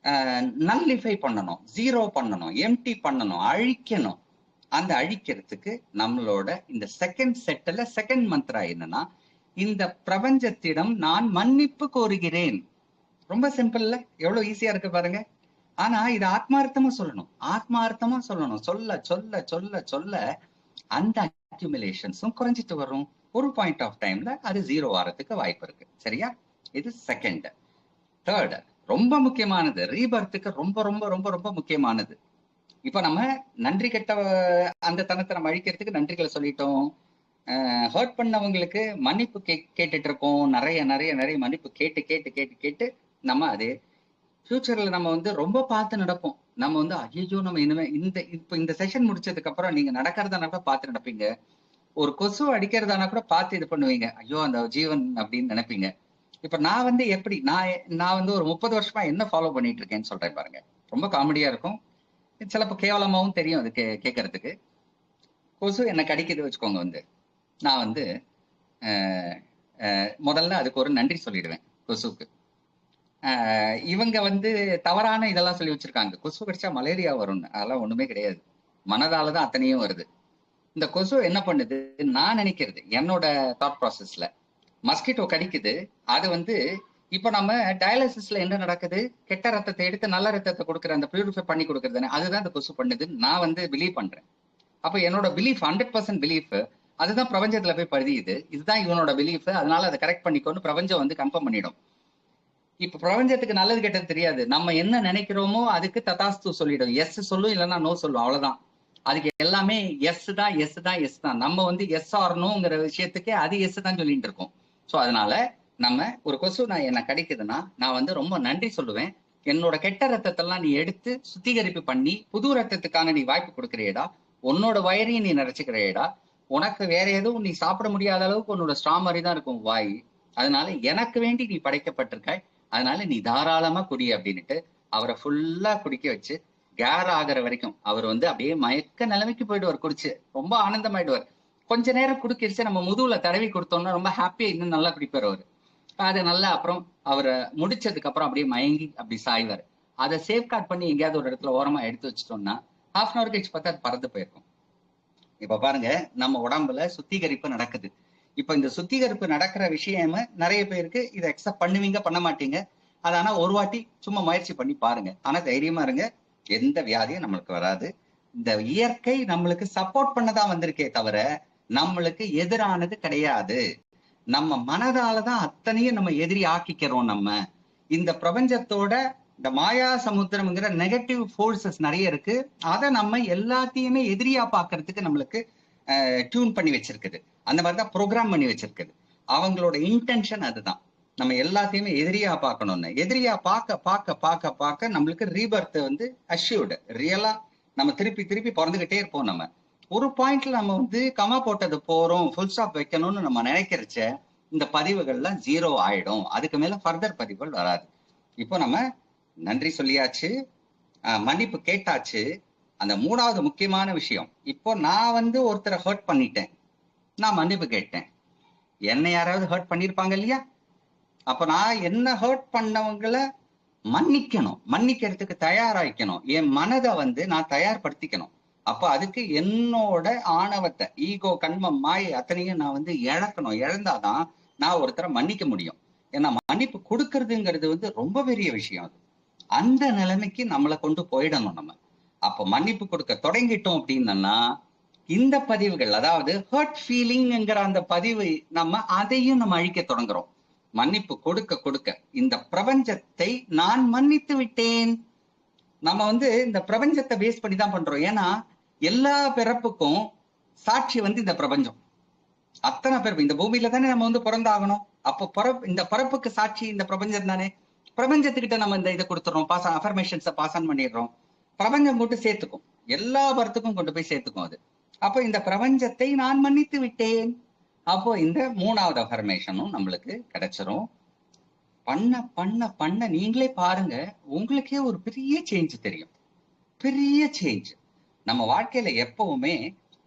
நல்லிஃபை பண்ணணும், ஜீரோ பண்ணணும், எம்டி பண்ணணும், அழிக்கணும். அந்த அழிக்கிறதுக்கு நம்மளோட இந்த செகண்ட் செட்ல செகண்ட் மந்த்ரா என்னன்னா, இந்த பிரபஞ்சத்திடம் நான் மன்னிப்பு கோருகிறேன். ரொம்ப சிம்பிள்ல, எவ்வளவு ஈஸியா இருக்கு பாருங்க. ஆனா இது ஆத்மார்த்தமா சொல்லணும், ஆத்மார்த்தமா சொல்லணும். சொல்ல சொல்ல சொல்ல சொல்ல அந்த அக்யூமுலேஷன்ஸும் குறைஞ்சிட்டு வரும். ஒரு பாயிண்ட் ஆஃப் டைம்ல அது 0 ஆறதுக்கு வாய்ப்பு இருக்கு. சரியா? இது செகண்ட். தேர்ட், ரொம்ப முக்கியமானது, ரீபர்த்துக்கு ரொம்ப ரொம்ப ரொம்ப ரொம்ப முக்கியமானது. இப்ப நம்ம நன்றி கெட்ட அந்த தனத்தை நம்ம அழிக்கிறதுக்கு நன்றிகளை சொல்லிட்டோம். ஹர்ட் பண்ணவங்களுக்கு மன்னிப்பு கேட்டுட்டு இருக்கோம். நிறைய நிறைய நிறைய மன்னிப்பு கேட்டு கேட்டு கேட்டு கேட்டு நம்ம அது ஃபியூச்சர்ல நம்ம வந்து ரொம்ப பார்த்து நடப்போம். நம்ம வந்து ஐயோ நம்ம இனிமே இந்த செஷன் முடிச்சதுக்கு அப்புறம் நீங்க நடக்கிறதானா கூட பார்த்து நடப்பீங்க. ஒரு கொசு அடிக்கிறதானா கூட பார்த்து இது பண்ணுவீங்க. ஐயோ அந்த ஜீவன் அப்படின்னு நினைப்பீங்க. இப்ப நான் வந்து எப்படி நான் வந்து ஒரு 30 வருஷமா என்ன ஃபாலோ பண்ணிட்டு இருக்கேன்னு சொல்றேன் பாருங்க. ரொம்ப காமெடியா இருக்கும், சிலப்போ கேவலமாவும் தெரியும் அது கேட்கறதுக்கு. கொசு என்ன கடிக்குது வச்சுக்கோங்க. வந்து நான் வந்து முதல்ல அதுக்கு ஒரு நன்றி சொல்லிடுவேன் கொசுக்கு. இவங்க வந்து தவறான இதெல்லாம் சொல்லி வச்சிருக்காங்க, கொசு கடிச்சா மலேரியா வரும்னு. அதெல்லாம் ஒண்ணுமே கிடையாது, மனதாலதான் அத்தனையும் வருது. இந்த கொசு என்ன பண்ணுது, நான் நினைக்கிறது என்னோட தாட் ப்ராசஸ்ல, மஸ்கிட்டோ கடிக்குது. அது வந்து இப்ப நம்ம டயாலிசிஸ்ல என்ன நடக்குது, கெட்ட ரத்தத்தை எடுத்து நல்ல ரத்தத்தை கொடுக்குற அந்த பியூரிஃபை பண்ணி கொடுக்கறது, அதுதான் இந்த கொசு பண்ணுது நான் வந்து பிலீவ் பண்றேன். அப்ப என்னோட பிலீஃப் 100% பிலீஃப் அதுதான் பிரபஞ்சத்துல போய் பதியுது. இதுதான் இவனோட பிலீஃப், அதனால அதை கரெக்ட் பண்ணிக்கொண்டு பிரபஞ்சம் வந்து கன்ஃபார்ம் பண்ணிடும். இப்ப பிரபஞ்சத்துக்கு நல்லது கெட்டது தெரியாது, நம்ம என்ன நினைக்கிறோமோ அதுக்கு ததாஸ்து சொல்லிடும். எஸ் சொல்லும், இல்லைன்னா நோ சொல்லும், அவ்வளவுதான். அதுக்கு எல்லாமே எஸ் தான் எஸ் தான் எஸ் தான். நம்ம வந்து எஸ் ஆறணுங்கிற விஷயத்துக்கே அது எஸ் தான் சொல்லிட்டு இருக்கோம். ஸோ அதனால நம்ம ஒரு கொசு நான் என்ன கிடைக்குதுன்னா நான் வந்து ரொம்ப நன்றி சொல்லுவேன். என்னோட கெட்ட ரத்தத்தெல்லாம் நீ எடுத்து சுத்திகரிப்பு பண்ணி புது ரத்தத்துக்கான நீ வாய்ப்பு கொடுக்குறியடா, உன்னோட வயரையும் நீ நிறைச்சுக்கிறியடா, உனக்கு வேற எதுவும் நீ சாப்பிட முடியாத அளவுக்கு உன்னோட ஸ்ட்ரா மாதிரி தான் இருக்கும் வாய், அதனால எனக்கு வேண்டி நீ படைக்கப்பட்டிருக்க, அதனால நீ தாராளமா குடி அப்படின்னுட்டு அவரை ஃபுல்லா குடிக்க வச்சு கேர் ஆகிற வரைக்கும் அவர் வந்து அப்படியே மயக்க நிலைமைக்கு போயிடுவார். குடிச்சு ரொம்ப ஆனந்தமாயிடுவார். கொஞ்ச நேரம் குடிக்கிடுச்சு நம்ம முதுகுல தடவி கொடுத்தோம்னா ரொம்ப ஹாப்பியா இன்னும் நல்லா குடிப்பார் அவரு. அது நல்லா அப்புறம் அவரை முடிச்சதுக்கு அப்புறம் அப்படியே மயங்கி அப்படி சாய்வார். அதை சேஃப்கார்ட் பண்ணி எங்கேயாவது ஒரு இடத்துல ஓரமா எடுத்து வச்சிட்டோம்னா ஹாஃப் அன் அவர் கழிச்சு பார்த்தா அது பறந்து போயிருக்கும். இப்ப பாருங்க, நம்ம உடம்புல சுத்திகரிப்பு நடக்குது. இப்ப இந்த சுத்திகரிப்பு நடக்கிற விஷயம் நிறைய பேருக்கு இதை அக்செப்ட் பண்ணுவீங்க, பண்ண மாட்டீங்க. அது ஆனா ஒரு வாட்டி சும்மா முயற்சி பண்ணி பாருங்க. ஆனா தைரியமா இருங்க, எந்த வியாதியும் நம்மளுக்கு வராது. இந்த இயற்கை நம்மளுக்கு சப்போர்ட் பண்ணதான் வந்திருக்கே தவிர நம்மளுக்கு எதிரானது கிடையாது. நம்ம மனதாலதான் அத்தனையும் நம்ம எதிரி ஆக்கிக்கிறோம். நம்ம இந்த பிரபஞ்சத்தோட இந்த மாயா சமுத்திரம்ங்கிற நெகட்டிவ் ஃபோர்ஸஸ் நிறைய இருக்கு. அதை நம்ம எல்லாத்தையுமே எதிரியா பாக்குறதுக்கு நம்மளுக்கு டியூன் பண்ணி வச்சிருக்குது. அந்த மாதிரிதான் ப்ரோக்ராம் பண்ணி வச்சிருக்குது. அவங்களோட இன்டென்ஷன் அதுதான், நம்ம எல்லாத்தையுமே எதிரியா பார்க்கணும்னு. எதிரியா பார்க்க பார்க்க பார்க்க பார்க்க நம்மளுக்கு ரீபர்த் வந்து அஷ்யூர்டு, ரியலா நம்ம திருப்பி திருப்பி பிறந்துகிட்டே இருப்போம். நம்ம ஒரு பாயிண்ட்ல நம்ம வந்து கமா போட்டது போறோம், ஃபுல் ஸ்டாப் வைக்கணும்னு நம்ம நினைக்கிறச்ச இந்த பதிவுகள்லாம் 0 ஆயிடும். அதுக்கு மேல ஃபர்தர் பதிவுகள் வராது. இப்போ நம்ம நன்றி சொல்லியாச்சு, மன்னிப்பு கேட்டாச்சு. அந்த மூணாவது முக்கியமான விஷயம், இப்போ நான் வந்து ஒருத்தரை ஹர்ட் பண்ணிட்டேன், நான் மன்னிப்பு கேட்டேன். என்னை யாராவது ஹர்ட் பண்ணிருப்பாங்க இல்லையா? அப்ப நான் என்ன ஹர்ட் பண்ணவங்களை மன்னிக்கணும், மன்னிக்கிறதுக்கு தயாராக்கணும். என் மனதை வந்து நான் தயார்படுத்திக்கணும். அப்ப அதுக்கு என்னோட ஆணவத்தை, ஈகோ, கண்மம், மாயை அத்தனையும் நான் வந்து இழக்கணும். இழந்தாதான் நான் ஒருத்தரை மன்னிக்க முடியும். ஏன்னா மன்னிப்பு கொடுக்கறதுங்கிறது வந்து ரொம்ப பெரிய விஷயம். அது அந்த நிலைமைக்கு நம்மளை கொண்டு போயிடணும் நம்ம. அப்ப மன்னிப்பு கொடுக்க தொடங்கிட்டோம் அப்படின்னா இந்த பதிவுகள், அதாவது ஹர்ட் ஃபீலிங்ங்கிற அந்த பதிவு, நம்ம அதையும் நம்ம அழிக்க தொடங்குறோம். மன்னிப்பு கொடுக்க கொடுக்க இந்த பிரபஞ்சத்தை நான் மன்னித்து விட்டேன். நம்ம வந்து இந்த பிரபஞ்சத்தை பேஸ் பண்ணி தான் பண்றோம். ஏன்னா எல்லா பிறப்புக்கும் சாட்சி வந்து இந்த பிரபஞ்சம். அத்தனை பிறப்பு இந்த பூமியில தானே நம்ம வந்து பிறந்தாகணும். அப்போ இந்த பிறப்புக்கு சாட்சி இந்த பிரபஞ்சம் தானே. பிரபஞ்சத்துக்கிட்ட நம்ம இந்த இதை கொடுத்துறோம், அஃபர்மேஷன்ஸை பாஸ் ஆன் பண்ணிடுறோம். பிரபஞ்சம் போட்டு சேர்த்துக்கும், எல்லா பரத்துக்கும் கொண்டு போய் சேர்த்துக்கும் அது. அப்போ இந்த பிரபஞ்சத்தை நான் மன்னித்து விட்டேன். அப்போ இந்த மூணாவது அஃபர்மேஷனும் நம்மளுக்கு கிடைச்சிரும். பண்ண பண்ண பண்ண நீங்களே பாருங்க, உங்களுக்கே ஒரு பெரிய சேஞ்ச் தெரியும். பெரிய சேஞ்ச். நம்ம வாழ்க்கையில எப்பவுமே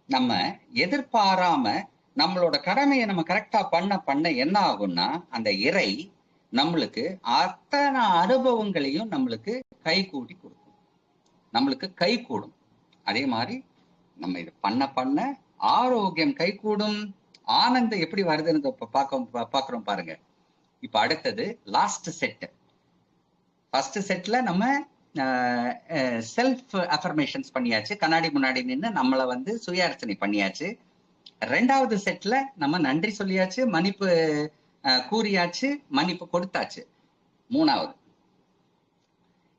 நம்ம எதிர்பாராம நம்மளோட கடமையை நம்ம கரெக்டா பண்ண பண்ண என்ன ஆகும்னா அந்த இறை நம்மளுக்கு அத்தனை அனுபவங்களையும் நம்மளுக்கு கை கூடி கொடுக்கும், நம்மளுக்கு கை கூடும். அதே மாதிரி நம்ம இது பண்ண பண்ண ஆரோக்கியம் கைகூடும். ஆனந்தம் எப்படி வருதுன்னு பாக்குறோம் பாருங்க. இப்ப அடுத்தது லாஸ்ட் செட். ஃபர்ஸ்ட் செட்ல நம்ம செல்ஃப் அஃபர்மேஷன்ஸ் பண்ணியாச்சு, கண்ணாடி முன்னாடி நின்று நம்மளை வந்து சுய அர்ச்சனை பண்ணியாச்சு. ரெண்டாவது செட்ல நம்ம நன்றி சொல்லியாச்சு, மன்னிப்பு கூறியாச்சு, மன்னிப்பு கொடுத்தாச்சு. மூணாவது,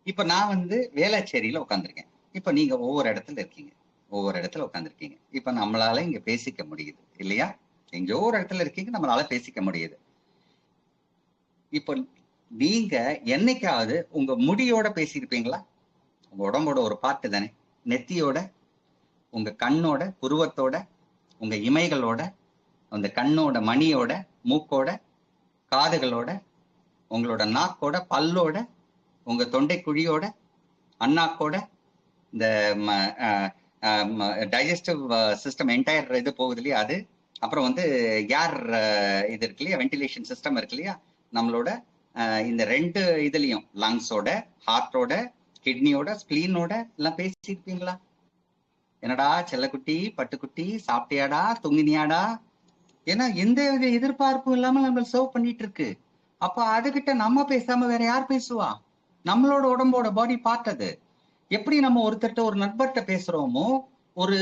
இப்ப நான் வந்து வேளச்சேரியில உட்காந்துருக்கேன். இப்ப நீங்க ஒவ்வொரு இடத்துல இருக்கீங்க, ஒவ்வொரு இடத்துல உட்காந்துருக்கீங்க. இப்ப நம்மளால இங்க பேசிக்க முடியுது இல்லையா? எங்க ஒரு இடத்துல இருக்கீங்க, நம்மளால பேசிக்க முடியுது. இப்ப நீங்க என்னைக்காவது உங்க முடியோட பேசியிருப்பீங்களா? உங்க உடம்போட ஒரு பார்ட்டு தானே, நெத்தியோட, உங்க கண்ணோட, புருவத்தோட, உங்க இமைகளோட, அந்த கண்ணோட மணியோட, மூக்கோட, காதுகளோட, உங்களோட நாக்கோட, பல்லோட, உங்க தொண்டை குழியோட, அண்ணாக்கோட, இந்த டைஜஸ்டிவ் சிஸ்டம் என்டையர் இது போகுது இல்லையா அது, அப்புறம் வந்து ஏர் இது இருக்கு இல்லையா, வென்டிலேஷன் சிஸ்டம் இருக்கு இல்லையா, நம்மளோட இந்த ரெண்டு இதுலயும் லங்ஸோட, ஹார்ட்டோட, கிட்னியோட, ஸ்பிளீனோட எல்லாம் பேசியிருப்பீங்களா? என்னடா செல்லக்குட்டி, பட்டுக்குட்டி, சாப்பிட்டியாடா, தூங்கினியாடா? ஏன்னா எந்த வித எதிர்பார்ப்பும் இல்லாம நம்ம சர்வ் பண்ணிட்டு இருக்கு. அப்ப அதுகிட்ட நம்ம பேசாம வேற யார் பேசுவா? நம்மளோட உடம்போட பாடி பார்ட் அது. எப்படி நம்ம ஒருத்தர்கிட்ட, ஒரு நண்பர்கிட்ட பேசுறோமோ, ஒரு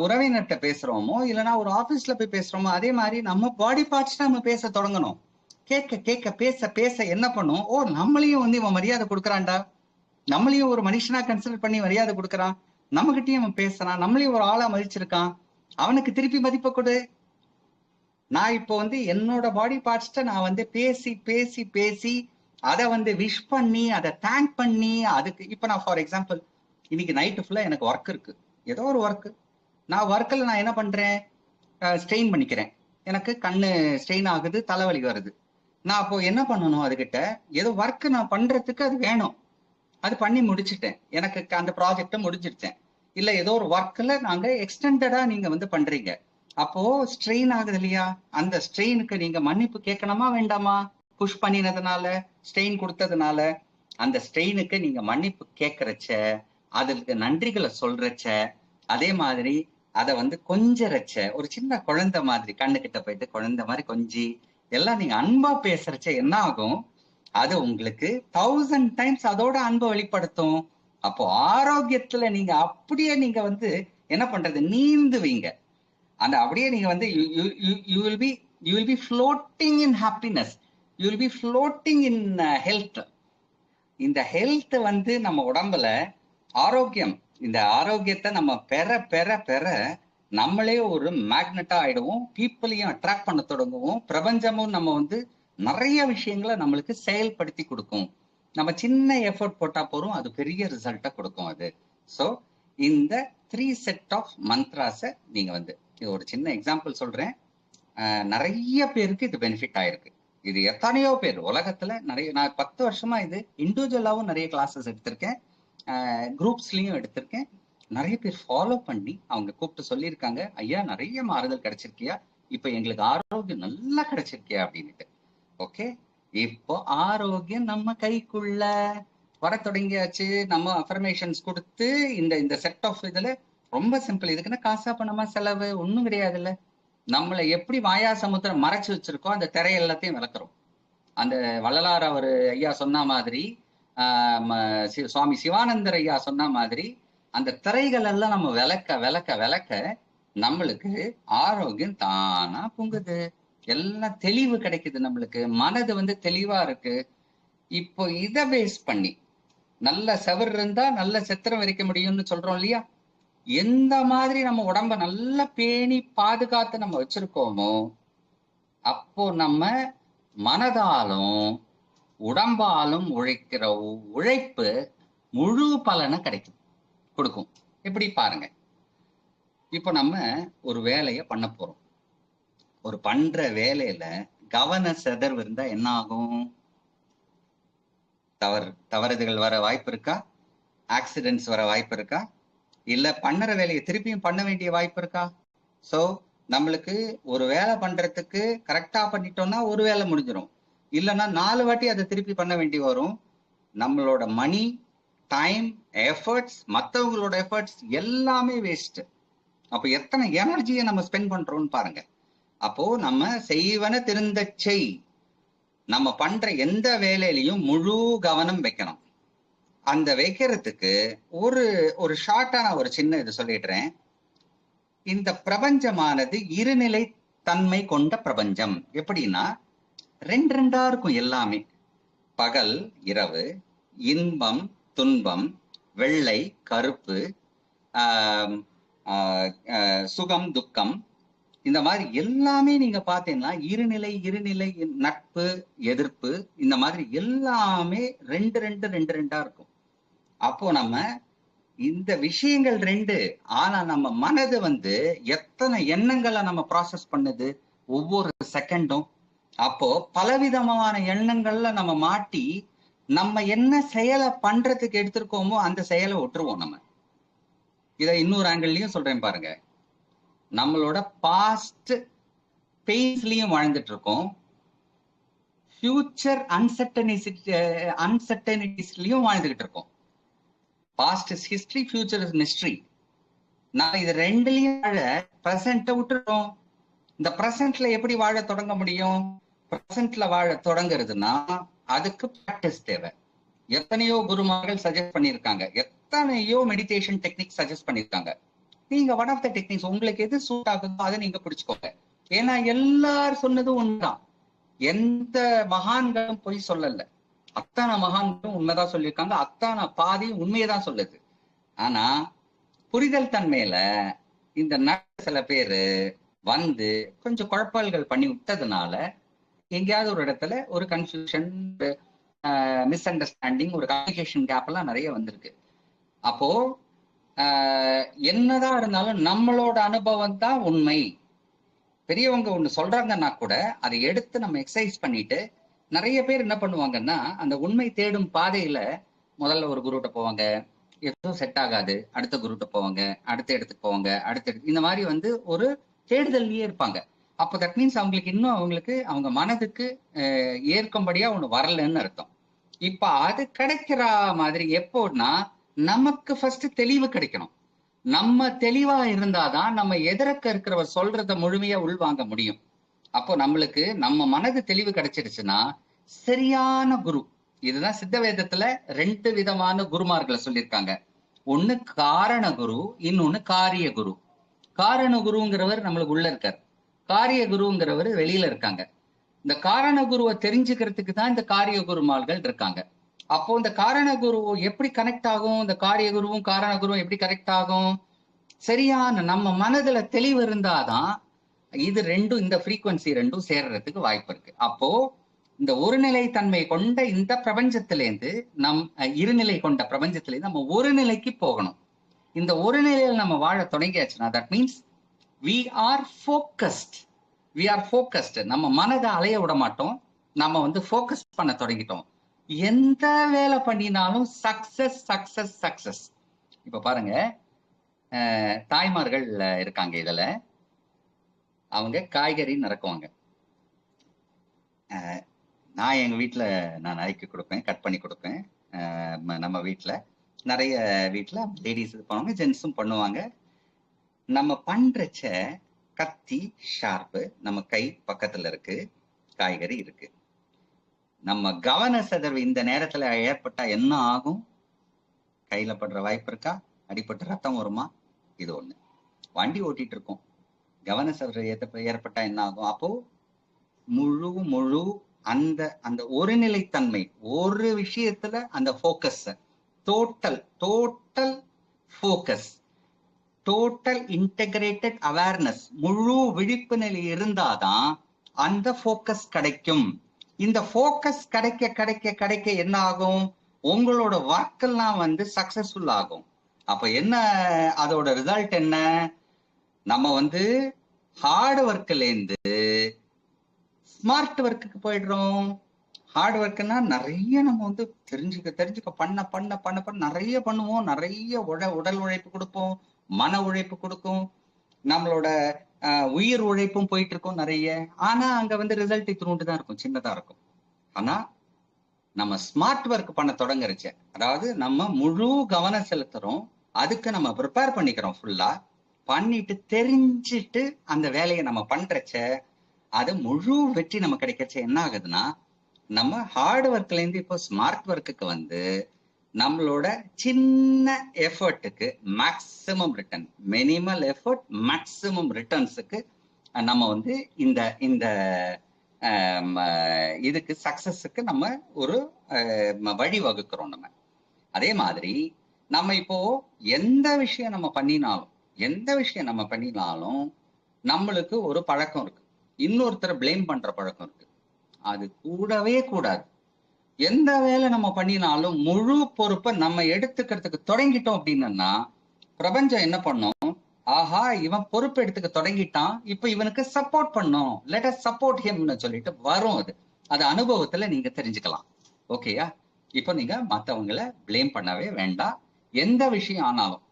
உறவினர்கிட்ட பேசுறோமோ, இல்லைன்னா ஒரு ஆபீஸ்ல போய் பேசுறோமோ, அதே மாதிரி நம்ம பாடி பார்ட்ஸ் நம்ம பேச தொடங்கணும். கேட்க கேட்க பேச பேச என்ன பண்ணும், ஓ நம்மளையும் வந்து இவன் மரியாதை கொடுக்குறான்டா, நம்மளையும் ஒரு மனுஷனா கன்சிடர் பண்ணி மரியாதை கொடுக்குறான், நம்ம கிட்டயும் அவன் பேசுறான், நம்மளையும் ஒரு ஆளா மதிச்சிருக்கான், அவனுக்கு திருப்பி மதிப்பை கொடு. நான் இப்போ வந்து என்னோட பாடி பார்ட்ஸ்ட நான் வந்து பேசி பேசி பேசி அதை வந்து விஷ் பண்ணி, அதை தேங்க் பண்ணி, அதுக்கு இப்ப நான் ஃபார் எக்ஸாம்பிள் இன்னைக்கு நைட்டு ஃபுல்லா எனக்கு ஒர்க் இருக்கு, ஏதோ ஒரு ஒர்க். நான் ஒர்க்கில் நான் என்ன பண்றேன், ஸ்ட்ரெயின் பண்ணிக்கிறேன், எனக்கு கண்ணு ஸ்ட்ரெயின் ஆகுது, தலைவலி வருது. நான் அப்போ என்ன பண்ணணும், அதுகிட்ட ஏதோ ஒர்க் நான் பண்றதுக்கு அது வேணும், அது பண்ணி முடிச்சுட்டேன், எனக்கு அந்த ப்ராஜெக்டை முடிச்சிருச்சேன். இல்ல ஏதோ ஒரு ஒர்க்ல நாங்க எக்ஸ்டெண்டடா நீங்க வந்து பண்றீங்க, அப்போ ஸ்ட்ரெயின் ஆகுது இல்லையா, அந்த ஸ்ட்ரெயினுக்கு நீங்க மன்னிப்பு கேட்கணுமா வேண்டாமா? புஷ் பண்ணினதுனால, ஸ்ட்ரெயின் கொடுத்ததுனால, அந்த ஸ்ட்ரெயினுக்கு நீங்க மன்னிப்பு கேட்கறச்ச, அதுக்கு நன்றிகளை சொல்றச்ச, அதே மாதிரி அதை வந்து கொஞ்சறச்ச, ஒரு சின்ன குழந்தை மாதிரி கண்ணுகிட்ட போயிட்டு குழந்தை மாதிரி கொஞ்சி எல்லாம் நீங்க அன்பா பேசுறச்ச என்ன ஆகும், அது உங்களுக்கு 1000 டைம்ஸ் அதோட அன்பை வெளிப்படுத்தும். அப்போ ஆரோக்கியத்துல நீங்க அப்படியே நீங்க வந்து என்ன பண்றது, நீந்துவீங்க. அந்த அப்படியே நீங்க வந்து you will be floating in happiness, you will be floating in health. இந்த ஹெல்த் வந்து நம்ம உடம்புல ஆரோக்கியம், இந்த ஆரோக்கியத்தை நம்ம பெற பெற பெற நம்மளே ஒரு மேக்னெட்டா ஆயிடுவோம், பீப்புளையும் அட்ராக்ட் பண்ண தொடங்குவோம், பிரபஞ்சமும் நம்ம வந்து நிறைய விஷயங்களை நம்மளுக்கு செயல்படுத்தி கொடுக்கும். நம்ம சின்ன எஃபர்ட் போட்டா போறோம், அது பெரிய ரிசல்ட்டை கொடுக்கும் அது. ஸோ இந்த 3 செட் ஆஃப் மந்த்ராஸை நீங்க வந்து, இது ஒரு சின்ன எக்ஸாம்பிள் சொல்றேன், நிறைய பேருக்கு இது பெனிஃபிட் ஆயிருக்கு. இது எத்தனையோ பேர் உலகத்துல நிறைய, நான் 10 வருஷமா இது இண்டிவிஜுவலாவும் நிறைய கிளாஸஸ் எடுத்திருக்கேன், குரூப்ஸ்லயும் எடுத்திருக்கேன். நிறைய பேர் ஃபாலோ பண்ணி அவங்க கூப்பிட்டு சொல்லியிருக்காங்க, ஐயா நிறைய மாறுதல் கிடைச்சிருக்கியா, இப்ப எங்களுக்கு ஆரோக்கியம் நல்லா கிடைச்சிருக்கியா அப்படின்னுட்டு. ஓகே, இப்போ ஆரோக்கியம் நம்ம கைக்குள்ள வர தொடங்கியாச்சு. நம்ம அஃபர்மேஷன்ஸ் கொடுத்து இந்த செட் ஆஃப் இதுல ரொம்ப சிம்பிள். இதுக்குன்னா காசா பணமா செலவு ஒண்ணும் கிடையாதுல்ல. நம்மளை எப்படி மாயா சமுத்திரம் மறைச்சு வச்சிருக்கோம், அந்த திரை எல்லாத்தையும் விளக்குறோம். அந்த வள்ளலார் அவர் ஐயா சொன்ன மாதிரி, சுவாமி சிவானந்தர் ஐயா சொன்ன மாதிரி, அந்த திரைகள் எல்லாம் நம்ம விளக்க விளக்க விளக்க நம்மளுக்கு ஆரோக்கியம் தானா பொங்குது, எல்லாம் தெளிவு கிடைக்குது, நம்மளுக்கு மனது வந்து தெளிவா இருக்கு. இப்போ இதை பேஸ் பண்ணி நல்ல செவர் இருந்தா நல்ல சித்திரம் வரைக்க முடியும்னு சொல்றோம் இல்லையா, எந்த மாதிரி நம்ம உடம்ப நல்லா பேணி பாதுகாத்து நம்ம வச்சிருக்கோமோ, அப்போ நம்ம மனதாலும் உடம்பாலும் உழைக்கிற உழைப்பு முழு பலனை கொடுக்கும். எப்படி பாருங்க, இப்போ நம்ம ஒரு வேலையை பண்ண போறோம், ஒரு பண்ற வேலையில கவன சிதறவு இருந்தா என்ன ஆகும், தவறுதல்கள் வர வாய்ப்பு இருக்கா, ஆக்சிடென்ட்ஸ் வர வாய்ப்பு இருக்கா, இல்ல பண்ணுற வேலையை திருப்பியும் பண்ண வேண்டிய வாய்ப்பு இருக்கா? சோ நம்மளுக்கு ஒரு வேலை பண்றதுக்கு கரெக்டா பண்ணிட்டோம்னா ஒரு வேலை முடிஞ்சிடும், இல்லைன்னா 4 வாட்டி அதை திருப்பி பண்ண வேண்டி வரும். நம்மளோட மணி, டைம், எஃபர்ட்ஸ், மற்றவங்களோட எஃபர்ட்ஸ் எல்லாமே வேஸ்ட். அப்போ எத்தனை எனர்ஜியை நம்ம ஸ்பெண்ட் பண்றோம்னு பாருங்க. அப்போ நம்ம செய்வன திருந்த செய், நம்ம பண்ற எந்த வேலையிலையும் முழு கவனம் வைக்கணும். அந்த வைக்கிறதுக்கு ஒரு ஒரு ஷார்ட்டான ஒரு சின்ன இது சொல்லிடுறேன். இந்த பிரபஞ்சமானது இருநிலை தன்மை கொண்ட பிரபஞ்சம். எப்படின்னா ரெண்டு ரெண்டா இருக்கும் எல்லாமே. பகல் இரவு, இன்பம் துன்பம், வெள்ளை கருப்பு, சுகம் துக்கம், இந்த மாதிரி எல்லாமே நீங்க பாத்தீங்கன்னா இருநிலை இருநிலை, நட்பு எதிர்ப்பு, இந்த மாதிரி எல்லாமே ரெண்டு ரெண்டு ரெண்டு ரெண்டா இருக்கும். அப்போ நம்ம இந்த விஷயங்கள் ரெண்டு, ஆனா நம்ம மனது எத்தனை எண்ணங்களை நம்ம ப்ராசஸ் பண்ணுது ஒவ்வொரு செகண்டும். அப்போ பலவிதமான எண்ணங்கள்ல நம்ம மாட்டி நம்ம என்ன செயலை பண்றதுக்கு எடுத்திருக்கோமோ அந்த செயலை விட்டுருவோம். நம்ம இதை இன்னொரு ஆங்கிள்லயும் சொல்றேன் பாருங்க. நம்மளோட பாஸ்ட் பெயின்ஸ்லயும் வாழ்ந்துட்டு இருக்கோம், ஃபியூச்சர் அன்சர்டனிட்டிஸ்லயும் வாழ்ந்துகிட்டு இருக்கோம். Past is history, future is mystery. நான் இது ரெண்டுலயும் வாழ பிரசன்ட்டை விட்டுறோம். இந்த பிரசன்ட்ல எப்படி வாழ தொடங்க முடியும்? பிரசன்ட்ல வாழ தொடங்குறதுன்னா அதுக்கு பிராக்டிஸ் தேவை. எத்தனையோ குருமார்கள் சஜஸ்ட் பண்ணியிருக்காங்க, எத்தனையோ மெடிடேஷன் டெக்னிக் சஜஸ்ட் பண்ணியிருக்காங்க. நீங்க ஒன் ஆஃப் த டெக்னிக்ஸ் உங்களுக்கு எது சூட் ஆகுதோ அதை நீங்க பிடிச்சுக்கோங்க. ஏன்னா எல்லாரும் சொன்னதும் உண்மைதான். எந்த மகான்களும் பொய் சொல்லல, அத்தனை மகான்களும் உண்மைதான் சொல்லியிருக்காங்க, அத்தனை பாதியும் உண்மையதான் சொல்லுது. ஆனா புரிதல் தன்மையில இந்த சில பேரு கொஞ்சம் குழப்பங்கள் பண்ணி விட்டதுனால எங்கேயாவது ஒரு இடத்துல ஒரு கன்ஃபியூஷன், மிஸ் அண்டர்ஸ்டாண்டிங், ஒரு கம்யூனிகேஷன் கேப் எல்லாம் நிறைய வந்திருக்கு. அப்போ என்னதான் இருந்தாலும் நம்மளோட அனுபவம் தான் உண்மை. பெரியவங்க ஒண்ணு சொல்றாங்கன்னா கூட அதை எடுத்து நம்ம எக்ஸசைஸ் பண்ணிட்டு, நிறைய பேர் என்ன பண்ணுவாங்கன்னா அந்த உண்மை தேடும் பாதையில முதல்ல ஒரு குருட்ட போவாங்க, எதுவும் செட் ஆகாது, அடுத்த குருட்ட போவாங்க, அடுத்த இடத்துக்கு போவாங்க, இந்த மாதிரி ஒரு தேடுதல்லையே இருப்பாங்க. அப்போ தட் மீன்ஸ் அவங்களுக்கு அவங்க மனதுக்கு ஏற்கும்படியா ஒண்ணு வரலன்னு அர்த்தம். இப்ப அது கிடைக்கிற மாதிரி எப்போன்னா நமக்கு ஃபர்ஸ்ட் தெளிவு கிடைக்கணும். நம்ம தெளிவா இருந்தாதான் நம்ம எதிர்க்க இருக்கிறவர் சொல்றத முழுமையா உள்வாங்க முடியும். அப்போ நம்மளுக்கு நம்ம மனது தெளிவு கிடைச்சிருச்சுன்னா சரியான குரு. இதுதான் சித்த வேதத்துல ரெண்டு விதமான குருமார்களை சொல்லியிருக்காங்க. ஒண்ணு காரண குரு, இன்னொன்னு காரிய குரு. காரண குருங்கிறவர் நம்மளுக்கு உள்ள இருக்கார், காரிய குருங்கிறவர் வெளியில இருக்காங்க. இந்த காரண குருவை தெரிஞ்சுக்கிறதுக்கு தான் இந்த காரிய குருமார்கள் இருக்காங்க. அப்போ இந்த காரண குரு எப்படி கனெக்ட் ஆகும், இந்த காரிய குருவும் காரண குருவும் எப்படி கனெக்ட் ஆகும்? சரியான நம்ம மனதுல தெளிவு இருந்தாதான் இது ரெண்டும், இந்த ஃப்ரீக்வன்சி ரெண்டும் சேர்றதுக்கு வாய்ப்பு இருக்கு. அப்போ இந்த ஒருநிலை தன்மை கொண்ட இந்த பிரபஞ்சத்திலேருந்து இருநிலை கொண்ட பிரபஞ்சத்திலேருந்து நம்ம ஒரு நிலைக்கு போகணும். இந்த ஒரு நிலையில நம்ம வாழ தொடங்கியாச்சுன்னா that means we are focused. நம்ம மனதை அலைய விட மாட்டோம், நம்ம ஃபோக்கஸ் பண்ண தொடங்கிட்டோம். எந்த வேலை பண்ணினாலும் சக்சஸ் சக்சஸ் சக்சஸ். இப்ப பாருங்க, தாய்மார்கள் இருக்காங்க, இதுல அவங்க காய்கறி நறுக்குவாங்க. நான் எங்க வீட்டுல நான் நறுக்கி கொடுப்பேன், கட் பண்ணி கொடுப்பேன். நம்ம வீட்டுல நிறைய வீட்டுல லேடிஸ் பண்ணுவாங்க, ஜென்ஸும் பண்ணுவாங்க. நம்ம பண்றச்ச கத்தி ஷார்ப்பு நம்ம கை பக்கத்துல இருக்கு, காய்கறி இருக்கு. நம்ம கவன சிதறவு இந்த நேரத்துல ஏற்பட்டா என்ன ஆகும்? கையில படுற வாய்ப்பு இருக்கா? அடிப்பட்டு ரத்தம் வருமா? இது ஒண்ணு. வண்டி ஓட்டிட்டு இருக்கோம், கவன சிதறவு ஏற்பட்டா என்ன ஆகும்? அப்போ முழு அந்த அந்த ஒருநிலைத்தன்மை, ஒரு விஷயத்துல அந்த focus, total focus, total integrated awareness, முழு விழிப்பு நிலை இருந்தாதான் அந்த போக்கஸ் கிடைக்கும். இந்த போக்கஸ் கிடைக்க கிடைக்க கிடைக்க என்ன ஆகும்? உங்களோட ஒர்க்கெல்லாம் சக்சஸ்ஃபுல் ஆகும். அப்ப என்ன அதோட ரிசல்ட் என்ன? நம்ம ஹார்ட் ஒர்க்ல இருந்து ஸ்மார்ட் ஒர்க்குக்கு போயிடுறோம். ஹார்ட் ஒர்க்னா நிறைய நம்ம தெரிஞ்சுக்க பண்ண பண்ண பண்ண பண்ண நிறைய பண்ணுவோம், நிறைய உடல் உழைப்பு கொடுப்போம், மன உழைப்பு கொடுக்கும், நம்மளோட உயிர் உழைப்பும் போயிட்டு இருக்கும் நிறைய. ஆனா அங்க ரிசல்ட் இத்தினோண்டு தான் இருக்கும், சின்னதா இருக்கும். ஆனா நம்ம ஸ்மார்ட் ஒர்க் பண்ண தொடங்குறச்சு, அதாவது நம்ம முழு கவனம் செலுத்துறோம், அதுக்கு நம்ம ப்ரிப்பேர் பண்ணிக்கிறோம், ஃபுல்லா பண்ணிட்டு தெரிஞ்சிட்டு அந்த வேலையை நம்ம பண்றச்ச அது முழு வெற்றி நம்ம கிடைக்கச்ச என்ன ஆகுதுன்னா, நம்ம ஹார்ட் ஒர்க்ல இருந்து இப்போ ஸ்மார்ட் ஒர்க்குக்கு வந்து நம்மளோட சின்ன எஃபர்ட்டுக்கு maximum return, minimal effort maximum ரிட்டர்ன்ஸுக்கு நம்ம வந்து இந்த இந்த இதுக்கு சக்சஸுக்கு நம்ம ஒரு வழி வகுக்கிறோம் நம்ம. அதே மாதிரி நம்ம இப்போ எந்த விஷயம் நம்ம பண்ணினாலும் நம்மளுக்கு ஒரு பழக்கம் இருக்கு, இன்னொருத்தரை பிளேம் பண்ற பழக்கம் இருக்கு. அது கூடவே கூடாது. எந்த வேலை நம்ம பண்ணினாலும் முழு பொறுப்பை நம்ம எடுத்துக்கிறதுக்கு தொடங்கிட்டோம் அப்படின்னா பிரபஞ்சம் என்ன பண்ணும், ஆஹா இவன் பொறுப்பு எடுத்துக்க தொடங்கிட்டான், இப்ப இவனுக்கு சப்போர்ட் பண்ணும், லெட் அஸ் சப்போர்ட் ஹிம்னு சொல்லிட்டு வரும். அது அனுபவத்துல நீங்க தெரிஞ்சுக்கலாம். ஓகேயா? இப்போ நீங்க மத்தவங்களை பிளேம் பண்ணவே வேண்டாம், எந்த விஷயம் ஆனாலும்.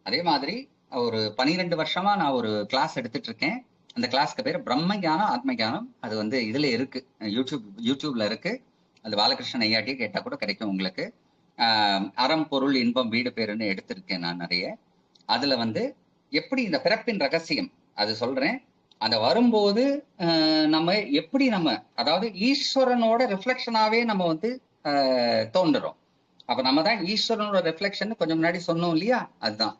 அதே மாதிரி ஒரு 12 வருஷமா நான் ஒரு கிளாஸ் எடுத்துட்டு இருக்கேன். அந்த கிளாஸ்க்கு பேர் பிரம்ம ஞானம் ஆத்ம ஞானம். அது வந்து இதுல இருக்கு, யூடியூப்ல இருக்கு. அது பாலகிருஷ்ணன் ஐயாட்டியே கேட்டா கூட கிடைக்கும் உங்களுக்கு. அறம் பொருள் இன்பம் வீடு பேருன்னு எடுத்திருக்கேன் நான் நிறைய. அதுல வந்து எப்படி இந்த பிறப்பின் ரகசியம் அது சொல்றேன். அந்த வரும்போது நம்ம எப்படி நம்ம, அதாவது ஈஸ்வரனோட ரிஃப்ளெக்ஷனாவே நம்ம வந்து தோன்றுறோம். அப்ப நம்ம தான் ஈஸ்வரனோட ரிஃப்ளெக்ஷன் கொஞ்சம் முன்னாடி சொன்னோம் இல்லையா? அதுதான்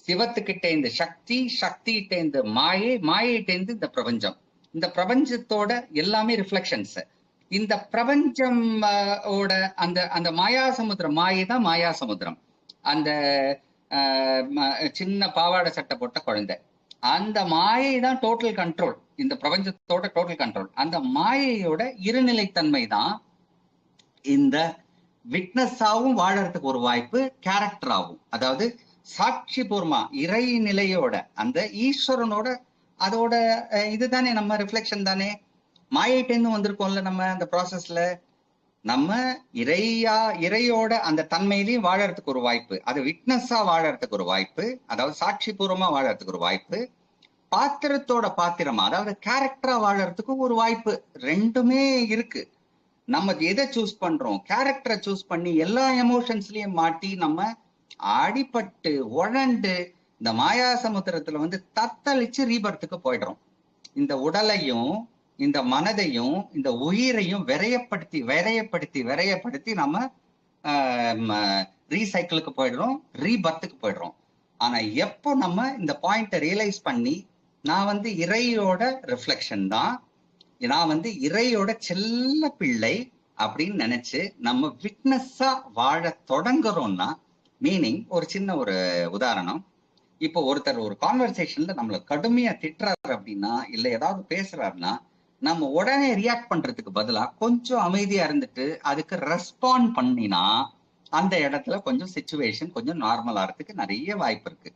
சிவத்துக்கிட்ட இந்த சக்தி, சக்திகிட்ட இந்த மாயை, மாயிட்ட இந்த பிரபஞ்சம். இந்த பிரபஞ்சத்தோட எல்லாமே ரிஃப்ளெக்ஷன்ஸ். இந்த பிரபஞ்சம் ஓட அந்த அந்த மாயா சமுத்திரம், மாயை தான் மாயா சமுத்திரம். அந்த சின்ன பாவாடை சட்டை போட்ட குழந்தை, அந்த மாயை தான் டோட்டல் கண்ட்ரோல், இந்த பிரபஞ்சத்தோட டோட்டல் கண்ட்ரோல். அந்த மாயையோட இருநிலைத்தன்மை தான் இந்த விட்னஸாவும் வாழறதுக்கு ஒரு வாய்ப்பு, கேரக்டராகவும், அதாவது சாட்சி பூர்வமா இறை நிலையோட அந்த ஈஸ்வரனோட அதோட இதுதானே நம்ம ரிஃப்ளெக்ஷன் தானே. மாயிட்டேன்னு வந்திருக்கோம்ல நம்ம அந்த ப்ராசஸ்ல. நம்ம இறையோட அந்த தன்மையிலையும் வாழறதுக்கு ஒரு வாய்ப்பு, அது விட்னஸா வாழறதுக்கு ஒரு வாய்ப்பு, அதாவது சாட்சி பூர்வமா வாழறதுக்கு ஒரு வாய்ப்பு, பாத்திரத்தோட பாத்திரமா அதாவது கேரக்டரா வாழறதுக்கு ஒரு வாய்ப்பு. ரெண்டுமே இருக்கு. நம்ம எதை சூஸ் பண்றோம், கேரக்டரை சூஸ் பண்ணி எல்லா எமோஷன்ஸ்லயும் மாட்டி நம்ம அடிபட்டு உழண்டு இந்த மாயா சமுத்திரத்துல வந்து தத்தளிச்சு ரீபர்த்துக்கு போயிடுறோம். இந்த உடலையும் இந்த மனதையும் இந்த உயிரையும் விரையப்படுத்தி நம்ம ரீசைக்கிளுக்கு போயிடுறோம், ரீபர்த்துக்கு போயிடுறோம். ஆனா எப்போ நம்ம இந்த பாயிண்ட ரியலைஸ் பண்ணி நான் வந்து இறையோட ரிஃப்ளெக்ஷன் தான், நான் வந்து இறையோட செல்ல பிள்ளை அப்படின்னு நினைச்சு நம்ம விட்னஸா வாழ தொடங்குறோம்னா, மீனிங் ஒரு சின்ன ஒரு உதாரணம். இப்போ ஒருத்தர் ஒரு கான்வர்சேஷன்ல நம்மள கடுமையா திட்டுறாரு அப்படின்னா, இல்ல ஏதாவது பேசுறாருன்னா, நம்ம உடனே ரியாக்ட் பண்றதுக்கு பதிலா கொஞ்சம் அமைதியா இருந்துட்டு அதுக்கு ரெஸ்பாண்ட் பண்ணினா அந்த இடத்துல கொஞ்சம் சிச்சுவேஷன் கொஞ்சம் நார்மல் ஆகிறதுக்கு நிறைய வாய்ப்பு இருக்கு.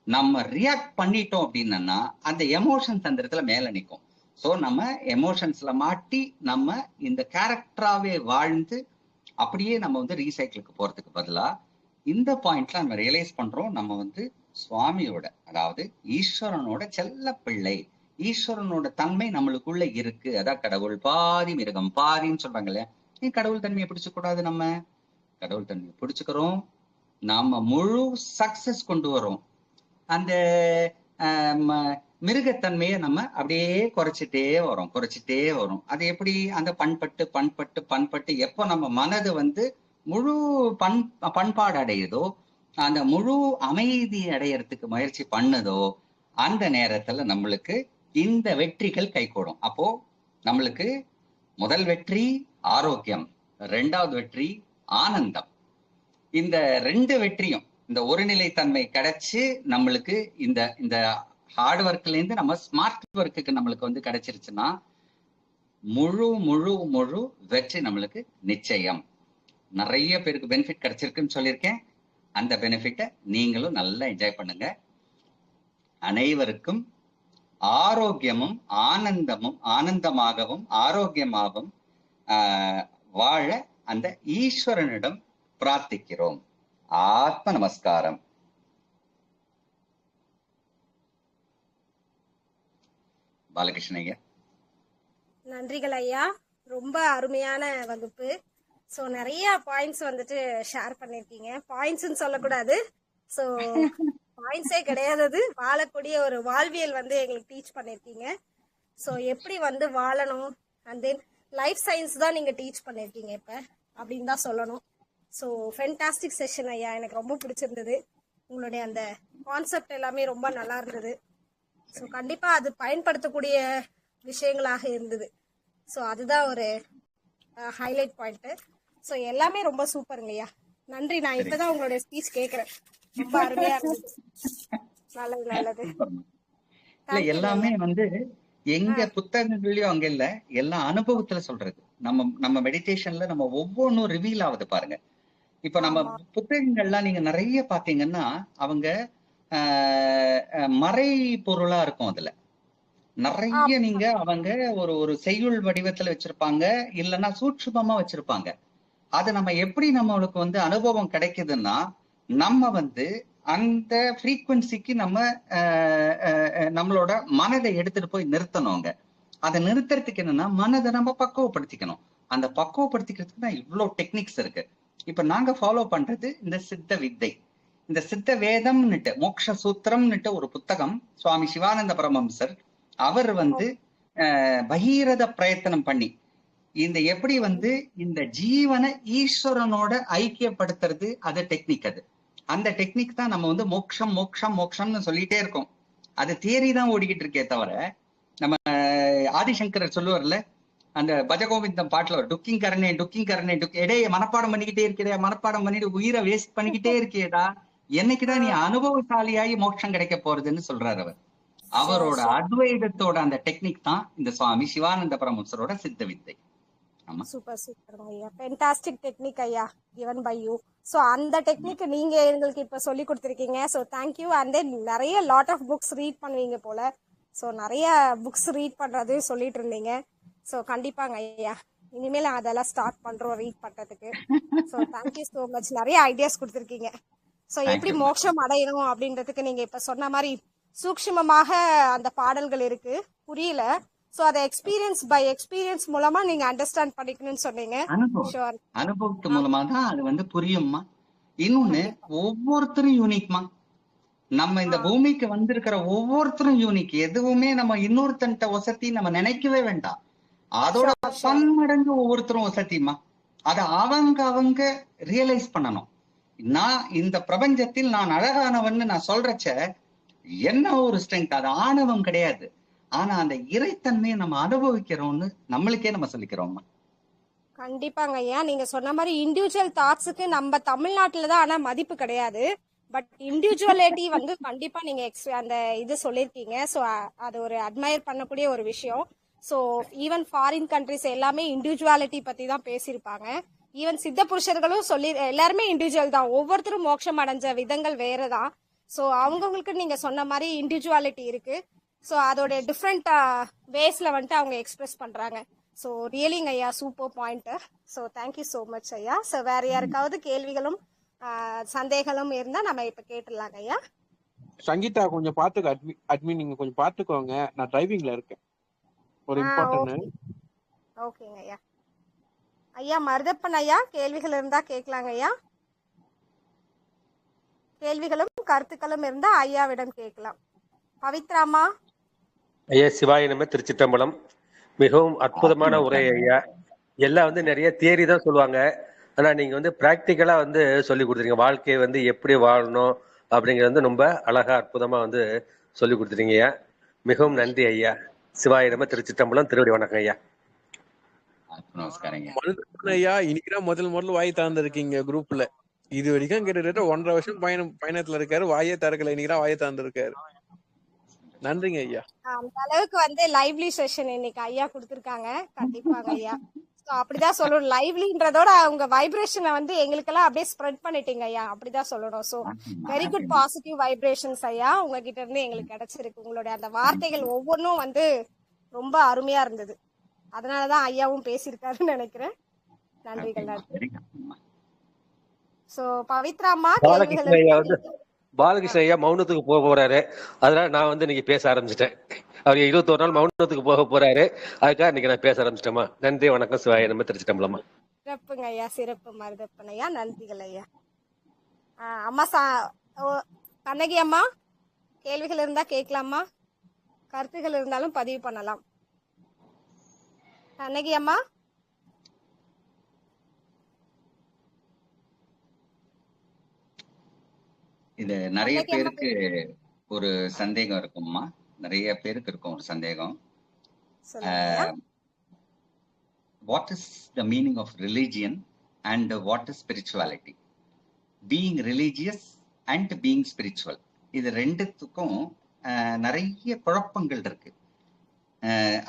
நம்ம ரியாக்ட் பண்ணிட்டோம் அப்படின்னா அந்த எமோஷன்ஸ் அந்த இடத்துல மேல நிற்கும். ஸோ நம்ம எமோஷன்ஸ்ல மாட்டி நம்ம இந்த கேரக்டராவே வாழ்ந்து அப்படியே நம்ம வந்து ரீசைக்கிளுக்கு போறதுக்கு பதிலா இந்த பாயிண்ட்ல நம்ம ரியலைஸ் பண்றோம், நம்ம வந்து சுவாமியோட, அதாவது ஈஸ்வரனோட செல்ல பிள்ளை, ஈஸ்வரனோட தன்மை நம்மளுக்குள்ள இருக்கு. அதான் கடவுள் பாதி மிருகம் பாதின்னு சொல்றாங்க இல்லையா? ஏன் கடவுள் தன்மையை பிடிச்சுக்க கூடாது? நம்ம கடவுள் தன்மையை பிடிச்சுக்கிறோம், நாம முழு சக்சஸ் கொண்டு வரோம். அந்த மிருகத்தன்மையை நம்ம அப்படியே குறைச்சிட்டே வரும். அது எப்படி? அந்த பண்பட்டு எப்போ நம்ம மனது வந்து முழு பண்பாடு அடையுதோ, அந்த முழு அமைதி அடையறதுக்கு முயற்சி பண்ணுதோ, அந்த நேரத்துல நம்மளுக்கு இந்த வெற்றிகள் கைகூடும். அப்போ நம்மளுக்கு முதல் வெற்றி ஆரோக்கியம், ரெண்டாவது வெற்றி ஆனந்தம். இந்த ரெண்டு வெற்றியும், இந்த ஒருநிலைத்தன்மை கிடைச்சு நம்மளுக்கு இந்த இந்த ஹார்ட் ஒர்க்ல இருந்து நம்ம ஸ்மார்ட் ஒர்க்குக்கு நம்மளுக்கு வந்து கிடைச்சிருச்சுன்னா முழு முழு முழு வெற்றி நம்மளுக்கு நிச்சயம். நிறைய பேருக்கு பெனிஃபிட் கிடைச்சிருக்குன்னு சொல்லியிருக்கேன். அந்த பெனிஃபிட்டை நீங்களும் நல்லா என்ஜாய் பண்ணுங்க. அனைவருக்கும் ஆரோக்கியமும் ஆனந்தமாகவும் ஆரோக்கியமாகவும் வாழ அந்த ஈஸ்வரனிடம் பிரார்த்திக்கிறோம். ஆத்ம நமஸ்காரம். பாலகிருஷ்ணன் ஐயா. நன்றிகள் ஐயா, ரொம்ப அருமையான வகுப்பு. ஸோ நிறைய பாயிண்ட்ஸ் வந்துட்டு ஷேர் பண்ணிருக்கீங்க. பாயிண்ட்ஸ்ன்னு சொல்லக்கூடாது, ஸோ பாயிண்ட்ஸே கிடையாது, வாழக்கூடிய ஒரு வாழ்வியல் வந்து எங்களுக்கு டீச் பண்ணிருக்கீங்க. ஸோ எப்படி வந்து வாழணும், அண்ட் தென் லைஃப் சயின்ஸ் தான் நீங்க டீச் பண்ணிருக்கீங்க இப்ப அப்படின்னு தான் சொல்லணும். ஸோ ஃபென்டாஸ்டிக் செஷன் ஐயா, எனக்கு ரொம்ப பிடிச்சிருந்தது. உங்களுடைய அந்த கான்செப்ட் எல்லாமே ரொம்ப நல்லா இருந்தது. ஸோ கண்டிப்பா அது பயன்படுத்தக்கூடிய விஷயங்களாக இருந்தது. ஸோ அதுதான் ஒரு ஹைலைட் பாயிண்ட். ஸோ எல்லாமே ரொம்ப சூப்பருங்கய்யா, நன்றி. நான் இப்பதான் உங்களுடைய ஸ்பீச் கேட்கறேன், ரொம்ப அருமையா இருந்தது. நல்லது நல்லது. எல்லாமே வந்து எங்க புத்தகங்கள்லயும் அங்க இல்ல, எல்லா அனுபவத்துல சொல்றது. நம்ம மெடிடேஷன்ல நம்ம ஒவ்வொன்றும் ரிவீல் ஆகுது பாருங்க. இப்ப நம்ம புத்தகங்கள்லாம் நீங்க நிறைய பாத்தீங்கன்னா அவங்க மறை பொருளா இருக்கும். அதுல நிறைய நீங்க அவங்க ஒரு செய்யுள் வடிவத்துல வச்சிருப்பாங்க, இல்லைன்னா சூட்சுமமா வச்சிருப்பாங்க. அது நம்ம எப்படி நம்மளுக்கு வந்து அனுபவம் கிடைக்குதுன்னா, நம்ம வந்து அந்த ஃப்ரீக்வன்சிக்கு நம்மளோட மனதை எடுத்துட்டு போய் நிறுத்தணுங்க. அதை நிறுத்துறதுக்கு என்னன்னா மனதை நம்ம பக்குவப்படுத்திக்கணும். அந்த பக்குவப்படுத்திக்கிறதுக்கு தான் இவ்வளவு டெக்னிக்ஸ் இருக்கு. இப்ப நாங்க ஃபாலோ பண்றது இந்த சித்த வித்தை, இந்த சித்த வேதம்னுட்டு மோக்ஷ சூத்திரம்னுட்டு ஒரு புத்தகம் சுவாமி சிவானந்த பரமஹம்சர் அவர் வந்து பகீரத பிரயத்தனம் பண்ணி இந்த எப்படி வந்து இந்த ஜீவனை ஈஸ்வரனோட ஐக்கியப்படுத்துறது, அது டெக்னிக். அது அந்த டெக்னிக் தான் நம்ம வந்து மோக்ஷம் மோக்ஷம் மோக்ஷம்னு சொல்லிட்டே இருக்கோம். அது தியரி தான் ஓடிக்கிட்டு இருக்கே தவிர, நம்ம ஆதிசங்கரர் சொல்லுவார்ல அந்த பஜகோவிந்தம் பாட்டுல டுக்கிங் கரணே எடையை மனப்பாடம் பண்ணிக்கிட்டே இருக்கிறே, மனப்பாடம் பண்ணிட்டு உயிரை வேஸ்ட் பண்ணிக்கிட்டே இருக்கியேடா, என்னைக்குதான் நீ அனுபவசாலியாகி மோட்சம் கிடைக்க போறதுன்னு சொல்றாரு அவர். அவரோட அத்வைதத்தோட அந்த டெக்னிக் தான் இந்த சுவாமி சிவானந்த பரமஹம்சரோட சித்த வித்தை. சூப்பர் சூப்பர் ஐயா, ஃபென்டாஸ்டிக் டெக்னிக் ஐயா, given by you. ஸோ அந்த டெக்னிக் நீங்க எங்களுக்கு இப்ப சொல்லி கொடுத்துருக்கீங்க. So thank you. அண்ட் தென் நிறைய லாட் ஆஃப் புக்ஸ் ரீட் பண்ணுவீங்க போல. ஸோ நிறைய புக்ஸ் ரீட் பண்றது சொல்லிட்டு இருந்தீங்க. ஸோ கண்டிப்பாங்க ஐயா, இனிமேல் அதெல்லாம் ஸ்டார்ட் பண்றோம் ரீட் பண்றதுக்கு. ஸோ தேங்க்யூ ஸோ மச், நிறைய ஐடியாஸ் கொடுத்துருக்கீங்க. ஸோ எப்படி மோட்சம் அடையணும் அப்படின்றதுக்கு நீங்க இப்ப சொன்ன மாதிரி சூக்ஷ்மமாக அந்த பாடல்கள் இருக்கு, புரியல. சோ அத எக்ஸ்பீரியன்ஸ் மூலமா நீங்க அண்டர்ஸ்டாண்ட் பண்ணிக்கணும்னு சொன்னீங்க. அனுபவத்து மூலமா தான் அது வந்து புரியும்மா. இன்னொன்னு, ஒவ்வொருத்தரும் யூனிக்மா. நம்ம இந்த பூமிக்கு வந்திருக்கிற ஒவ்வொருத்தரும் யூனிக். எதுவுமே நம்ம இன்னொருத்தன்ட்ட வசதி நம்ம நினைக்கவே வேண்டாம். அதோட பன்மடங்கு ஒவ்வொருத்தரும் வசதிமா. அத அவங்க ரியலைஸ் பண்ணணும். நான் இந்த பிரபஞ்சத்தில் நான் அழகானவன்னு நான் சொல்றச்ச என்ன ஒரு ஸ்ட்ரென்த், அது ஆணவம் கிடையாது. ஆனா அந்த இறைத்தன்மையை நம்ம அனுபவிக்கிறோம்னு நம்மளுக்கே நம்ம சொல்லிக்கிறோம். கண்டிப்பாங்க ஐயா, நீங்க சொன்ன மாதிரி இண்டிவிஜுவல் தாட்ஸுக்கு நம்ம தமிழ்நாட்டுலதான் ஆனா மதிப்பு கிடையாது. பட் இண்டிவிஜுவலிட்டி வந்து கண்டிப்பா நீங்க அந்த இது சொல்லிருக்கீங்க. ஸோ அது ஒரு அட்மையர் பண்ணக்கூடிய ஒரு விஷயம். ஸோ ஈவன் ஃபாரின் கண்ட்ரிஸ் எல்லாமே இண்டிவிஜுவாலிட்டி பத்தி தான் பேசியிருப்பாங்க. ஈவன் சித்த புருஷர்களும் சொல்லி எல்லாருமே இண்டிவிஜுவல் தான், ஒவ்வொருத்தரும் மோட்சம் அடைஞ்ச விதங்கள் வேறதான். ஸோ அவங்களுக்கு நீங்க சொன்ன மாதிரி இண்டிவிஜுவாலிட்டி இருக்கு. ஸோ அதோட டிஃப்ரெண்ட் வேஸ்ல வந்துட்டு அவங்க எக்ஸ்பிரஸ் பண்றாங்க. ஸோ ரியலிங் ஐயா, super point. So thank you so much ஐயா. ஸோ வேற யாருக்காவது கேள்விகளும் சந்தேகங்களும் இருந்தா நம்ம இப்ப கேட்டுடலாங்க ஐயா. சங்கீதா கொஞ்சம் பாத்துக்க, அட்மின் நீங்க கொஞ்சம் பாத்துக்கோங்க, நான் டிரைவிங்ல இருக்கேன். ஒரு இம்பார்ட்டன்ட். ஓகேங்க ஐயா. ஐயா மருதப்பன் ஐயா, கேள்விகள் இருந்தா கேட்கலாங்க ஐயா. கேள்விகளும் கருத்துக்களும் இருந்தா ஐயாவிடம் கேட்கலாம். பவித்ராமா ஐயா, சிவாய நம்ம திருச்சிட்டம்பலம். மிகவும் அற்புதமான உரை ஐயா. எல்லாம் வந்து நிறைய தியரி தான் சொல்லுவாங்க, ஆனா நீங்க வந்து பிராக்டிக்கலா வந்து சொல்லி கொடுத்துருங்க. வாழ்க்கையை வந்து எப்படி வாழணும் அப்படிங்கிறது வந்து ரொம்ப அழகா அற்புதமா வந்து சொல்லி கொடுத்துருங்க ஐயா. மிகவும் நன்றி ஐயா. சிவாய நம்ம திருச்சிட்டம்பலம். திருவடி வணக்கம் ஐயா. ஐயா, இன்னைக்குதான் முதல்ல வாய் திறந்திருக்கீங்க குரூப்ல. இது வரைக்கும் கிட்டத்தட்ட 1.5 வருஷம் பயணத்துல இருக்காரு, வாயே திறக்கல. இன்னைக்குதான் வாயை திறந்திருக்காரு. நன்றிங்க ஐயா. அந்த அளவுக்கு வந்து லைவ்லி செஷன் இன்னைக்கு ஐயா கொடுத்திருக்காங்க. கண்டிப்பாங்க ஐயா. சோ அப்படிதான் சொல்லணும். லைவ்லின்றதோட உங்க வைப்ரேஷனை வந்து எங்களுக்கெல்லாம் அப்படியே ஸ்ப்ரெட் பண்ணிட்டீங்க ஐயா, அப்படிதான் சொல்லணும். So very good positive vibrations ஐயா உங்ககிட்ட இருந்து எங்களுக்கு கிடைச்சிருக்கு. உங்களுடைய அந்த வார்த்தைகள் ஒவ்வொன்றும் வந்து ரொம்ப அருமையா இருந்தது. அதனாலதான் ஐயாவும் பேசியிருக்காருன்னு நினைக்கிறேன். நன்றிகள். சோ பவித்ராமா, பாலகிருஷ்ண ஐயா மௌனத்துக்கு போக போறாரு, அதனால நான் வந்து இன்னைக்கு பேச ஆரம்பிச்சிட்டேன். அவர் 21 நாள் மௌனத்துக்கு போக போறாரு, அதுக்காக இன்னைக்கு நான் பேச ஆரம்பிச்சிட்டேமா. நன்றி, வணக்கம். சிவாய நம்ம திருச்சிட்டம்பலமா. சிறப்புங்க ஐயா, சிறப்பு மருதப்பன் ஐயா, நன்றிகள் ஐயா. அம்மா கண்ணகி அம்மா, கேள்விகள் இருந்தா கேட்கலாமா? கருத்துகள் இருந்தாலும் பதிவு பண்ணலாம். கண்ணகி அம்மா. இது நிறைய பேருக்கு ஒரு சந்தேகம் இருக்கும்மா, நிறைய பேருக்கு இருக்கும் ஒரு சந்தேகம். What is the meaning of religion and what is spirituality? Being religious and being spiritual, இது ரெண்டுத்துக்கும் நிறைய குழப்பங்கள் இருக்கு.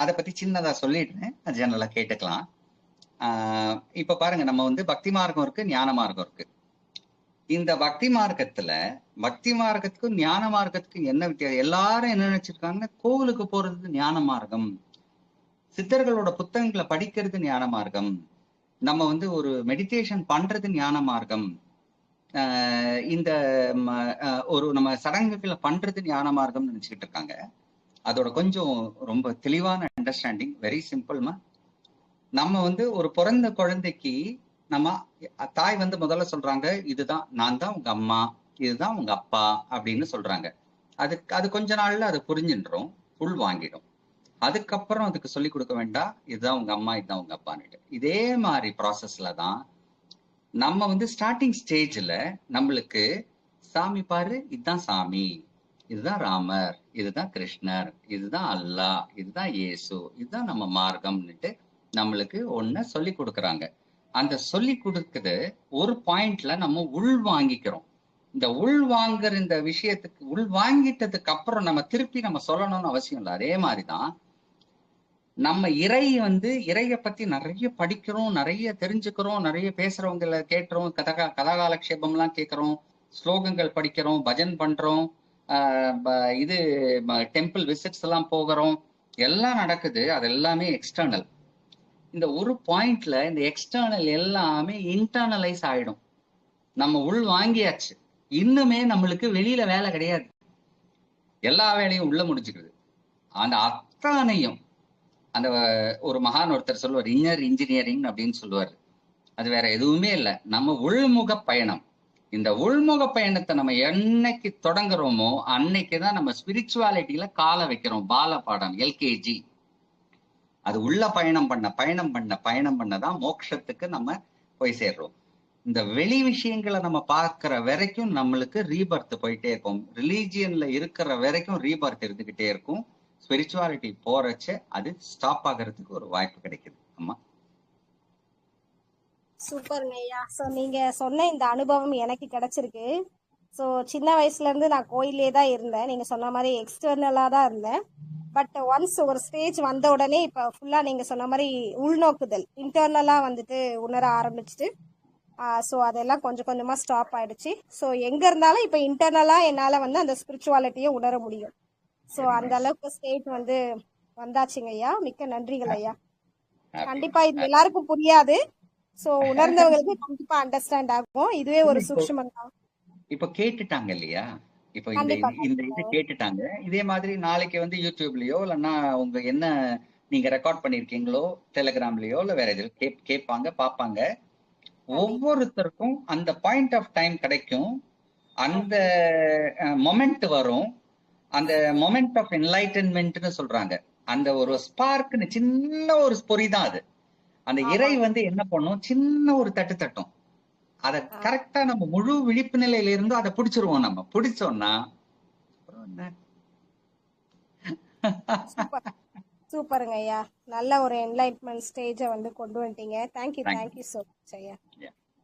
அதை பத்தி சின்னதா சொல்லிடுறேன், அது ஜெனரலா கேட்டுக்கலாம். இப்ப பாருங்க, நம்ம வந்து பக்தி மார்க்கம் இருக்கு, ஞான மார்க்கம் இருக்கு. இந்த பக்தி மார்க்கத்துக்கும் ஞான மார்க்கத்துக்கும் என்ன வித்தியாசம்? எல்லாரும் என்ன நினைச்சிருக்காங்க, கோவிலுக்கு போறது ஞான மார்க்கம், சித்தர்களோட புத்தகங்களை படிக்கிறது ஞான மார்க்கம், நம்ம வந்து ஒரு மெடிடேஷன் பண்றது ஞான மார்க்கம், இந்த ஒரு நம்ம சடங்குகளை பண்றது ஞான மார்க்கம் நினைச்சுக்கிட்டு இருக்காங்க. அதோட கொஞ்சம் ரொம்ப தெளிவான அண்டர்ஸ்டாண்டிங், வெரி சிம்பிள்மா. நம்ம வந்து ஒரு பிறந்த குழந்தைக்கு நம்ம தாய் வந்து முதல்ல சொல்றாங்க, இதுதான் நான் தான் உங்க அம்மா, இதுதான் உங்க அப்பா அப்படின்னு சொல்றாங்க. அது கொஞ்ச நாள்ல அது புரிஞ்சுன்றோம், உள் வாங்கிடும். அதுக்கப்புறம் அதுக்கு சொல்லி கொடுக்க வேண்டாம், இதுதான் உங்க அம்மா, இதுதான் உங்க அப்பான்னுட்டு. இதே மாதிரி ப்ராசஸ்ல தான் நம்ம வந்து ஸ்டார்டிங் ஸ்டேஜ்ல நம்மளுக்கு சாமி பாரு, இதுதான் சாமி, இதுதான் ராமர், இதுதான் கிருஷ்ணர், இதுதான் அல்லாஹ், இதுதான் இயேசு, இதுதான் நம்ம மார்க்கம்னுட்டு நம்மளுக்கு ஒண்ணு சொல்லி கொடுக்குறாங்க. அந்த சொல்லி கொடுக்குது ஒரு பாயிண்ட்ல நம்ம உள் வாங்கிக்கிறோம். இந்த உள் வாங்குற இந்த விஷயத்துக்கு உள் வாங்கிட்டதுக்கு அப்புறம் நம்ம திருப்பி நம்ம சொல்லணும்னு அவசியம் இல்லை. அதே மாதிரிதான் நம்ம இறைய பத்தி நிறைய படிக்கிறோம், நிறைய தெரிஞ்சுக்கிறோம், நிறைய பேசுறவங்களை கேட்கிறோம், கதாகாலக்ஷேபம் எல்லாம் கேட்கிறோம், ஸ்லோகங்கள் படிக்கிறோம், பஜன் பண்றோம், இது டெம்பிள் விசிட்ஸ் எல்லாம் போகிறோம், எல்லாம் நடக்குது. அது எல்லாமே எக்ஸ்டர்னல். இந்த ஒரு பாயிண்ட்ல இந்த எக்ஸ்டர்னல் எல்லாமே இன்டர்னலைஸ் ஆயிடும். நம்ம உள் வாங்கியாச்சு, இன்னுமே நம்மளுக்கு வெளியில வேலை கிடையாது, எல்லா வேலையும் உள்ள முடிச்சுக்குது. அந்த அத்தனையும் அந்த ஒரு மகான் ஒருத்தர் சொல்லுவார், இன்னர் இன்ஜினியரிங் அப்படின்னு சொல்லுவார். அது வேற எதுவுமே இல்லை, நம்ம உள்முக பயணம். இந்த உள்முக பயணத்தை நம்ம என்னைக்கு தொடங்குறோமோ அன்னைக்குதான் நம்ம ஸ்பிரிச்சுவாலிட்டியில காலை வைக்கிறோம். பால பாடம், எல்கேஜி. அது உள்ள பயணம் பண்ணதான் மோட்சத்துக்கு நம்ம போய் சேர்றோம். இந்த வெளி விஷயங்களை நம்ம பார்க்கிற வரைக்கும் நம்மளுக்கு ரீபர்த் போயிட்டே இருக்கும். ரிலீஜியன்ல இருக்கிற வரைக்கும் ரீபர்த் இருந்துகிட்டே இருக்கும். ஸ்பிரிச்சுவாலிட்டி போறச்ச அது ஸ்டாப் ஆகிறதுக்கு ஒரு வாய்ப்பு கிடைக்குது. அம்மா சூப்பருங்க ஐயா. ஸோ நீங்க சொன்ன இந்த அனுபவம் எனக்கு கிடைச்சிருக்கு. ஸோ சின்ன வயசுல இருந்து நான் கோயிலே தான் இருந்தேன், நீங்க சொன்ன மாதிரி எக்ஸ்டர்னலா தான் இருந்தேன். பட் ஒன்ஸ் ஒரு ஸ்டேஜ் வந்த உடனே இப்போ ஃபுல்லா நீங்க சொன்ன மாதிரி உள்நோக்குதல், இன்டர்னலா வந்துட்டு உணர ஆரம்பிச்சுட்டு, ஸோ அதெல்லாம் கொஞ்சம் கொஞ்சமா ஸ்டாப் ஆயிடுச்சு. ஸோ எங்க இருந்தாலும் இப்போ இன்டர்னலா என்னால வந்து அந்த ஸ்பிரிச்சுவாலிட்டியை உணர முடியும். ஸோ அந்த அளவுக்கு ஸ்டேட் வந்து வந்தாச்சுங்க ஐயா. மிக்க நன்றிகள் ஐயா. கண்டிப்பா இது எல்லாருக்கும் புரியாது, ஸோ உணர்ந்தவங்களுக்கு கண்டிப்பா அண்டர்ஸ்டாண்ட் ஆகும். இதுவே ஒரு சூக்ஷ்மம் தான். இப்ப கேட்டுட்டாங்க இல்லையா, இப்போ இந்த இது கேட்டுட்டாங்க. இதே மாதிரி நாளைக்கு வந்து யூடியூப்லயோ இல்லைன்னா உங்க என்ன நீங்க ரெக்கார்ட் பண்ணிருக்கீங்களோ டெலிகிராம்லயோ இல்ல வேற எதுவும் கேட்பாங்க, பார்ப்பாங்க. ஒவ்வொருத்தருக்கும் அந்த பாயிண்ட் ஆஃப் டைம் கிடைக்கும், அந்த மொமெண்ட் வரும். அந்த மொமெண்ட் ஆஃப் என்லைட்டன்மெண்ட்னு சொல்றாங்க. அந்த ஒரு ஸ்பார்க்னு சின்ன ஒரு பொறி தான் அது. அந்த இறை வந்து என்ன பண்ணும், சின்ன ஒரு தட்டும். அத கரெக்டா நம்ம முழு விழிப்பு நிலையில இருந்து அதை பிடிச்சிருவோம். நம்ம பிடிச்சோம்னா சூப்பருங்க ஐயா. நல்ல ஒரு என்லைட்மெண்ட் ஸ்டேஜ வந்து கொண்டு வந்துட்டீங்க. தேங்க்யூ சோ மச் ஐயா.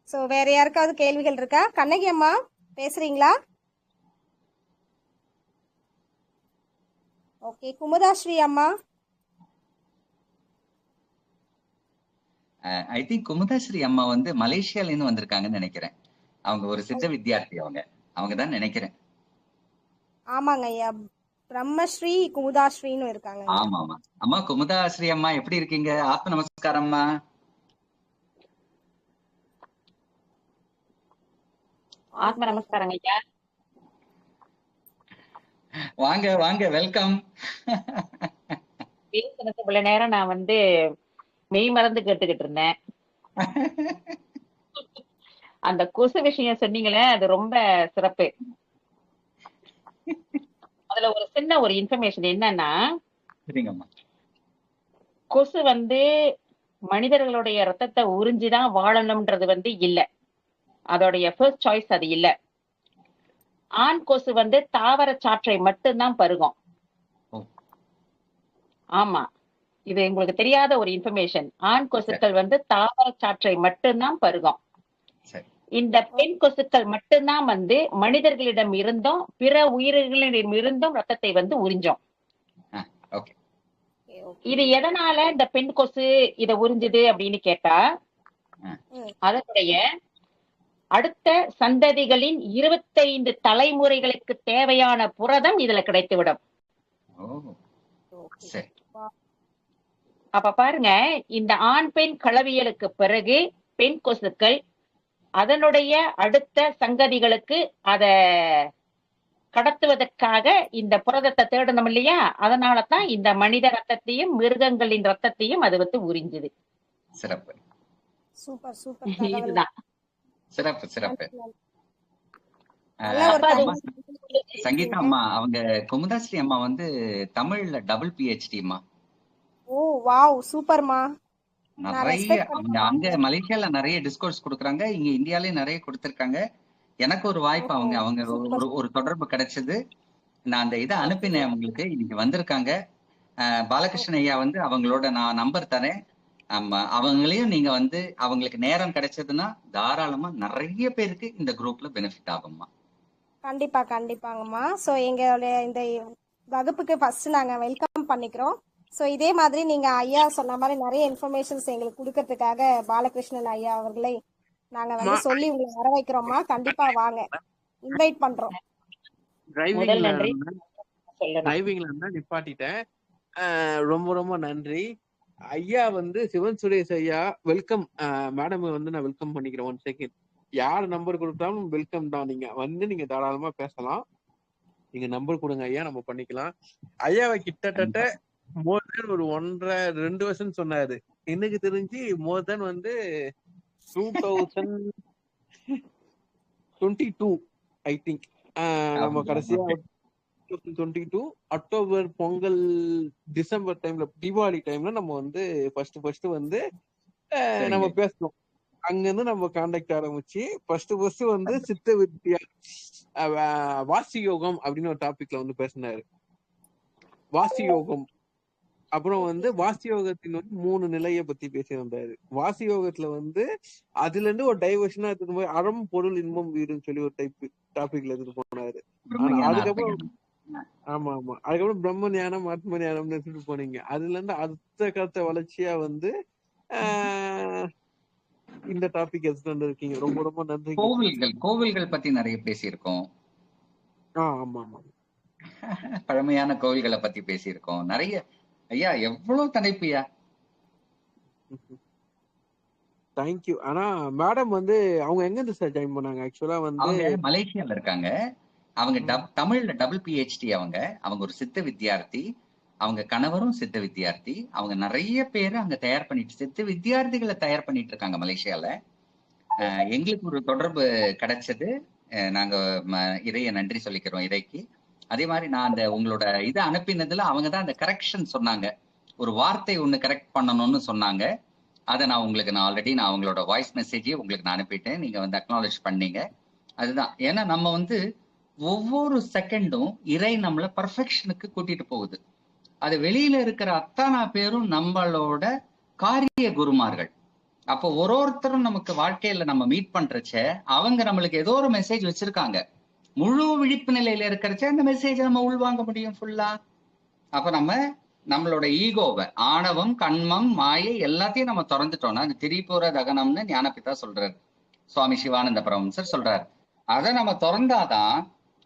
சோ வேற யாருக்காவது கேள்விகள் இருக்கா? கண்ணகி அம்மா பேசுறீங்களா? ஓகே, குமுதாஸ்ரீ அம்மா. ஐ திங்க் குமுதாஸ்ரீ அம்மா வந்து மலேசியால இருந்து வந்திருக்காங்கன்னு நினைக்கிறேன். அவங்க ஒரு சித்த வித்யார்த்தி, அவங்க தான் நினைக்கிறேன். ஆமாங்க ஐயா, பிரம்மஸ்ரீ குமுதாஸ்ரீன்னு இருக்காங்க. ஆமா ஆமா. அம்மா குமுதாஸ்ரீ அம்மா எப்படி இருக்கீங்க? ஆத்ம நமஸ்காரம் அம்மா. ஆத்ம நமஸ்காரம் ஐயா. வாங்க வாங்க, வெல்கம். இவ்வளவு நேரம் நான் வந்து மெய் மறந்து கேட்டுக்கிட்டு இருந்தேன். அந்த கொசு விஷயம் சொன்னீங்களே, அது ரொம்ப சிறப்பு. அதுல ஒரு சின்ன ஒரு இன்ஃபர்மேஷன் என்னன்னா, சரிங்கம்மா. கொசு மனிதர்களுடைய ரத்தத்தை உறிஞ்சிதான் வாழணும்ன்றது இல்ல. அதோடைய ஃபர்ஸ்ட் சாய்ஸ் அது இல்ல. ஆண் கொசு தாவர சாற்றை மட்டும்தான் பருகும். ஓ. ஆமா, இது உங்களுக்கு தெரியாத ஒரு இன்ஃபர்மேஷன். ஆண் கொசுக்கள் தாவர சாற்றை மட்டும்தான் பருகும். சரி. இந்த பெண் கொசுக்கள் மட்டும்தான் மனிதர்களிடம் இருந்தும் பிற உயிர்களிடம் இருந்தும் ரத்தத்தை உறிஞ்சோம். ஓகே. இது எதனால இந்த பெண் கொசு இத உறிஞ்சுது அப்படின்னு கேட்டா, அதனுடைய அடுத்த சந்ததிகளின் 25 தலைமுறைகளுக்கு தேவையான புரதம் இதுல கிடைத்துவிடும். சரி. அப்ப பாருங்க, இந்த ஆண் பெண் கலவியலுக்கு பிறகு பெண் கொசுக்கள் அதனுடைய அடுத்த சங்கதிகளுக்கு அத கடத்துவதற்காக இந்த புரதத்தை தேடணும் இல்லையா? அதனாலதான் இந்த மனித ரத்தத்தையும் மிருகங்களின் ரத்தத்தையும் அது உறிஞ்சுது. சிறப்பு. Super super. இதுதான் சிறப்பு சிறப்பு. நல்ல ஒரு சங்கீதா அம்மா அவங்க குமுதாஸ்ரீ அம்மா தமிழ்ல டபுள் PhD அம்மா. ஓ வாவ் சூப்பர்மா. நிறைய அங்க மலேசியால நிறைய டிஸ்கோர்ஸ் கொடுக்குறாங்க, இங்க இந்தியாலயும் நிறைய கொடுத்திருக்காங்க. எனக்கு ஒரு வாய்ப்பு அவங்க ஒரு தொடர்பு கிடைச்சது. நான் அந்த இதை அனுப்பினேன் அவங்களுக்கு. இன்னைக்கு வந்திருக்காங்க. பாலகிருஷ்ணன் ஐயா அவங்களோட நான் நம்பர் தரேன். ஆமா, அவங்களையும் நீங்க அவங்களுக்கு நேரம் கிடைச்சதுன்னா தாராளமா நிறைய பேருக்கு இந்த குரூப்ல பெனிஃபிட் ஆகும்மா. கண்டிப்பா கண்டிப்பாங்கம்மா. ஸோ எங்களுடைய இந்த வகுப்புக்கு ஃபர்ஸ்ட் நாங்க வெல்கம் பண்ணிக்கிறோம். ஸோ இதே மாதிரி நீங்க ஐயா சொன்ன மாதிரி நிறைய இன்ஃபர்மேஷன்ஸ் எங்களுக்கு கொடுக்கறதுக்காக பாலகிருஷ்ணன் ஐயா அவர்களை நாங்க சொல்லி உங்களை வர வைக்கிறோம்மா. கண்டிப்பா வாங்க, இன்வைட் பண்றோம். டிரைவிங்ல இருந்தா நிப்பாட்டிட்டேன். ரொம்ப ரொம்ப நன்றி ஐயா. சிவன் சுரேஷ் ஐயா வெல்கம். மேடம் நான் வெல்கம் பண்ணிக்கிறேன். 1 செகண்ட். யார் நம்பர் கொடுத்தாலும் வெல்கம் தான். நீங்க நீங்க தாராளமா பேசலாம். நீங்க நம்பர் கொடுங்க ஐயா, நம்ம பண்ணிக்கலாம். ஐயாவை கிட்டத்தட்ட மோர் தென் ஒரு 1.5-2 வருஷம் சொன்னாரு. எனக்கு தெரிஞ்சு மோர் தென் 2022 ஐ திங்க் நம்ம கடைசியா 2022 அக்டோபர் பொங்கல் டிசம்பர் டைம்ல தீபாவளி டைம்ல நம்ம ஃபர்ஸ்ட் நம்ம பேசணும். அங்க இருந்து நம்ம கான்டாக்ட் ஆரம்பிச்சு ஃபர்ஸ்ட் சித்த வித்யா வாசி யோகம் அப்படின்னு ஒரு டாபிக்ல பேசினாரு. வாசி யோகம், அப்புறம் வாசி யோகத்தின் 3 நிலைய பத்தி பேசி வந்தாரு. வாசி யோகத்துல அதுல இருந்து ஒரு டைவர்ஷனா எடுத்துட்டு போய் அறம் பொருள் இன்பம் வீடுன்னு சொல்லி ஒரு டாபிக்ல எடுத்துட்டு போனாரு. அதுக்கப்புறம் அதுக்கப்புறம் பிரம்ம ஞானம் ஆத்ம ஞானம்னு எடுத்துட்டு போனீங்க. அதுல இருந்து அடுத்த கருத்த வளர்ச்சியா இந்த டாபிக் எடுத்துட்டு வந்திருக்கீங்க. ரொம்ப ரொம்ப நன்றி. கோவில்கள் பத்தி நிறைய பேசியிருக்கோம். ஆமா ஆமா, பழமையான கோவில்களை பத்தி பேசியிருக்கோம் நிறைய. ஐயா எவ்வளவு தலைப்பியா. தேங்க்யூ. ஆனா மேடம் அவங்க எங்க இருந்து சார் ஜாயின் பண்ணாங்க? ஆக்சுவலா அவங்க மலேசியால இருக்காங்க. அவங்க தமிழ்ல டபுள் PhD. அவங்க ஒரு சித்த வித்தியார்த்தி. அவங்க கணவரும் சித்த வித்தியார்த்தி. அவங்க நிறைய பேரு அங்க தயார் பண்ணிட்டு சித்த வித்தியார்த்திகளை தயார் பண்ணிட்டு இருக்காங்க மலேசியால. எங்களுக்கு ஒரு தொடர்பு கிடைச்சது. நாங்க இதைய நன்றி சொல்லிக்கிறோம் இதைக்கு. அதே மாதிரி நான் உங்களோட இதை அனுப்பினதுல அவங்கதான் அந்த கரெக்ஷன் சொன்னாங்க. ஒரு வார்த்தை ஒண்ணு கரெக்ட் பண்ணணும்னு சொன்னாங்க. அதை நான் ஆல்ரெடி அவங்களோட வாய்ஸ் மெசேஜே உங்களுக்கு நான் அனுப்பிட்டேன். நீங்க அக்னாலேஜ் பண்ணீங்க. அதுதான். ஏன்னா நம்ம ஒவ்வொரு செகண்டும் இறை நம்மள பர்ஃபெக்ஷனுக்கு கூட்டிட்டு போகுது. அது வெளியில இருக்கிற அத்தனை பேரும் நம்மளோட காரிய குருமார்கள். அப்போ ஒருத்தரும் நமக்கு வாழ்க்கையில நம்ம மீட் பண்றச்ச அவங்க நம்மளுக்கு ஏதோ ஒரு மெசேஜ் வச்சிருக்காங்க. முழு விழிப்பு நிலையில இருக்கிறச்ச அந்த மெசேஜ் நம்ம உள்வாங்க முடியும் ஃபுல்லா. அப்ப நம்மளோட ஈகோவை, ஆணவம், கண்மம், மாயை எல்லாத்தையும் நம்ம திறந்துட்டோம்னா அது திரிபுர தகனம்னு ஞானபிதா சொல்றாரு. சுவாமி சிவானந்த பரமஹம்சர் சொல்றாரு. அதை நம்ம திறந்தாதான்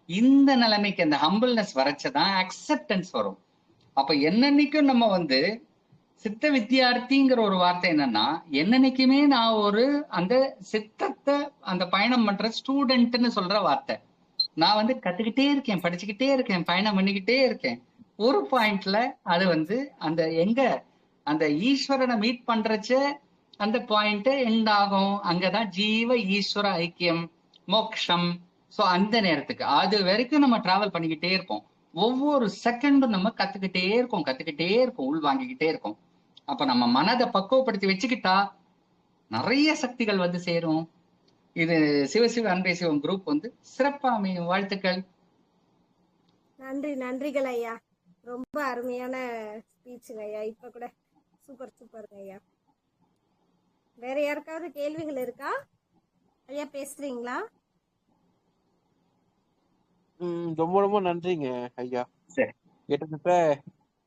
இந்த நிலைமைக்கு அந்த ஹம்பிள்னஸ் வரைச்சதான் அக்செப்டன்ஸ் வரும். அப்ப என்னன்னைக்கும் நம்ம சித்த வித்தியார்த்திங்கிற ஒரு வார்த்தை என்னன்னா, என்னன்னைக்குமே நான் அந்த சித்தத்தை அந்த பயணம் பண்ற ஸ்டூடெண்ட்னு சொல்ற வார்த்தை. நான் கத்துக்கிட்டே இருக்கேன், படிச்சுக்கிட்டே இருக்கேன், பயணம் பண்ணிக்கிட்டே இருக்கேன். ஒரு பாயிண்ட்ல அது அந்த எங்க அந்த ஈஸ்வரனை மீட் பண்றச்ச அந்த பாயிண்ட் எண்ட் ஆகும். அங்கதான் ஜீவ ஈஸ்வர ஐக்கியம், மோக்ஷம். சோ அந்த நேரத்துக்கு அது வரைக்கும் நம்ம டிராவல் பண்ணிக்கிட்டே இருப்போம். ஒவ்வொரு செகண்டும் நம்ம கத்துக்கிட்டே இருக்கோம், உள் வாங்கிக்கிட்டே இருக்கோம். அப்ப நம்ம மனதை பக்குவப்படுத்தி வச்சுக்கிட்டா நிறைய சக்திகள் வந்து சேரும். இது சிவசிவ அன்பே சிவம் குரூப் வந்து சிறப்பா அமையும். வாழ்த்துக்கள். நன்றிகள் ஐயா. ரொம்ப அருமையான ஸ்பீச்சுங்க ஐயா. இப்ப கூட சூப்பர் ஐயா. வேற யாருக்காவது கேள்விகள் இருக்கா ஐயா? பேசுறீங்களா? ரொம்ப ரொம்ப நன்றிங்க ஐயா. சரி, கிட்டத்தட்ட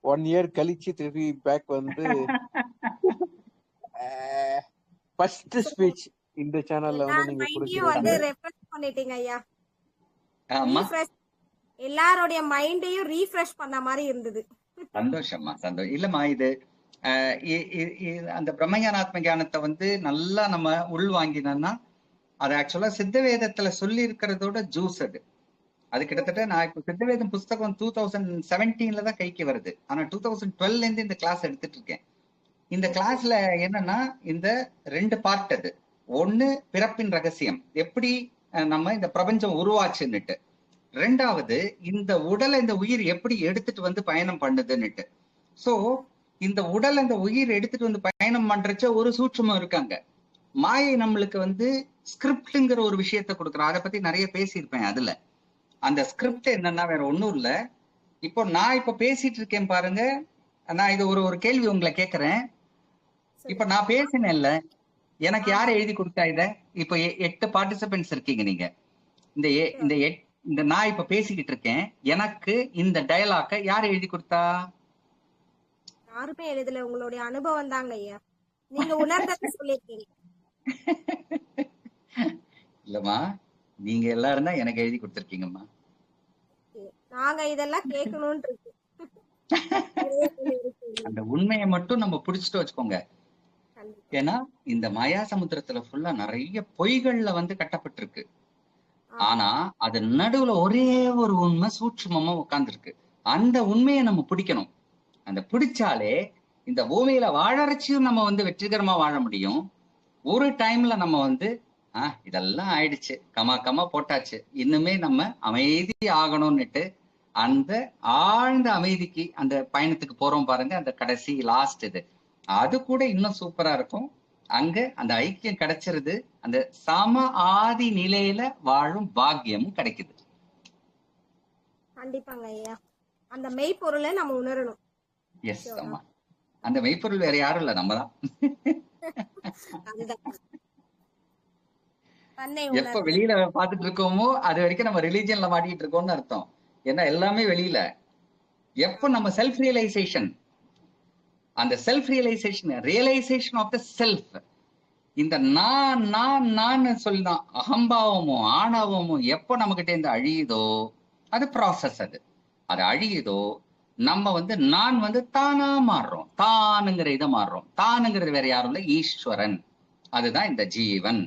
1 year கழிச்சு திருப்பி பேக் வந்து ஃபர்ஸ்ட் ஸ்பீச் இந்த சேனல்ல வந்து நீங்க வந்து ரெஃப்ரெஷ் பண்ணிட்டீங்க ஐயா. ஆமா, எல்லாரோட மைண்டையும் ரீஃப்ரெஷ் பண்ண மாதிரி இருந்தது. சந்தோஷமா, சந்தோஷம். இல்லம்மா, இது அந்த பிரம்மஞானாத்ம ஞானத்தை வந்து நல்லா நம்ம உள் வாங்கினோம்னா அது ஆக்சுவலா சித்த வேதத்துல சொல்லி இருக்கிறதோட ஜூஸ் அது கிட்டத்தட்ட நான் இப்ப சித்தவேதம் புஸ்தகம் 2017 தான் கைக்கு வருது. ஆனா 2012 இருந்து இந்த கிளாஸ் எடுத்துட்டு இருக்கேன். இந்த கிளாஸ்ல என்னன்னா இந்த 2 பார்ட். அது ஒண்ணு பிறப்பின் ரகசியம், எப்படி நம்ம இந்த பிரபஞ்சம் உருவாச்சுன்னுட்டு. 2வது இந்த உடலை இந்த உயிர் எப்படி எடுத்துட்டு வந்து பயணம் பண்ணுதுன்னுட்டு. சோ இந்த உடல் அந்த உயிர் எடுத்துட்டு வந்து பயணம் பண்றச்ச ஒரு சூட்சுமம் இருக்காங்க. மாயை நம்மளுக்கு வந்து ஸ்கிரிப்ட்ங்கிற ஒரு விஷயத்த கொடுக்குறோம். அதை பத்தி நிறைய பேசியிருப்பேன். அதுல அந்த ஸ்கிரிப்ட் என்னன்னா வேற ஒண்ணும் இல்ல. இப்போ நான் இப்ப பேசிட்டு இருக்கேன் பாருங்க. நான் இது ஒரு கேள்வி உங்களை கேட்கிறேன். இப்ப நான் பேசினேன்ல, எனக்கு யாரு எழுதி கொடுத்தா இத? இப்ப 8 பார்ட்டிசிபென்ட்ஸ் இருக்கீங்க நீங்க. இந்த நான் இப்ப பேசிக்கிட்டு இருக்கேன், எனக்கு இந்த டயலாக்க யாரு எழுதி கொடுத்தா? யாருமே எழுதல, உங்களுடைய அனுபவம் தாங்க ஐயா. நீங்க உணர்ந்ததை சொல்லிருக்கீங்க. இல்லம்மா, நீங்க எல்லாரும் தான் எனக்கு எழுதி கொடுத்திருக்கீங்கம்மா. நாங்க இதெல்லாம் கேட்கணும்னு இருக்கு. அந்த உண்மையை மட்டும் நம்ம புடிச்சிட்டு வச்சுக்கோங்க. ஏன்னா இந்த மாயா சமுத்திரத்துல ஃபுல்லா நிறைய பொய்கள்ல வந்து கட்டப்பட்டிருக்கு. ஆனா அது நடுவுல ஒரே ஒரு உண்மை சூட்சுமமா உட்கார்ந்துருக்கு. அந்த உண்மையை நம்ம பிடிக்கணும். அந்த பிடிச்சாலே இந்த பூமியில வாழறச்சியும் நம்ம வந்து வெற்றிகரமா வாழ முடியும். ஒரு டைம்ல நம்ம வந்து இதெல்லாம் ஆயிடுச்சு, கமா போட்டாச்சு, இன்னுமே நம்ம அமைதி ஆகணும்னுட்டு அந்த ஆழ்ந்த அமைதிக்கு அந்த பயணத்துக்கு போறோம் பாருங்க. அந்த கடைசி லாஸ்ட் அது கூட இன்னும் சூப்பரா இருக்கும். அங்க அந்த ஐக்கியம் கிடைச்சிருது. அந்த சம ஆதி நிலையில வாழும் பாக்கியமும் கிடைக்குது. கண்டிப்பாங்க ஐயா. அந்த மெய்ப்பொருளை நம்ம உணரணும். எஸ், ஆமா. அந்த மெய்ப்பொருள் வேற யாரும் இல்ல, நம்ம தான். எப்ப வெளியில பாத்துட்டு இருக்கோமோ அது வரைக்கும் நம்ம ரிலிஜியன்ல மாட்டிட்டு இருக்கோம்னு அர்த்தம். ஏன்னா எல்லாமே வெளியில. எப்ப நம்ம செல்ஃப் ரியலைசேஷன், அந்த self realisation of the self, இந்த நான் சொல்லிதான் அகம்பாவமும் ஆணவமும் எப்ப நம்ம கிட்ட இருந்து அழியுதோ அது ப்ராசஸ். அது அழியுதோ நம்ம வந்து நான் வந்து தானா மாறுறோம். தானுங்கிற இதை மாறுறோம். தானுங்கிறது வேற யாரும் இல்ல, ஈஸ்வரன். அதுதான் இந்த ஜீவன்.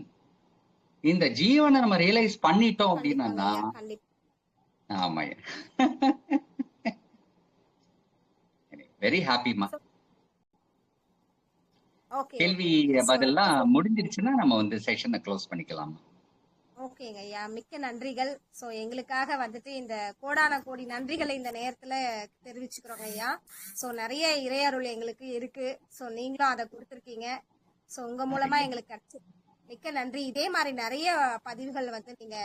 இந்த ஜீவனை நம்ம ரியலைஸ் பண்ணிட்டோம் அப்படின்னா ஆமா, வெரி ஹாப்பிமா. கேள்வி பதிலாம் முடிஞ்சிருச்சுன்னா நம்ம வந்து செஷனை க்ளோஸ் பண்ணிக்கலாம். ஓகேங்க ஐயா, மிக்க நன்றிகள். சோ எங்களுக்காக வந்துட்டு இந்த கோடான கோடி நன்றிகளை இந்த நேரத்துல தெரிவிச்சுக்கிறோங்க ஐயா. சோ நிறைய இறையருள் எங்களுக்கு இருக்கு. சோ நீங்களும் அதை கொடுத்துருக்கீங்க. சோ உங்க மூலமா எங்களுக்கு கிடைச்சு மிக்க நன்றி. இதே மாதிரி நிறைய பதிவுகள் வந்து நீங்க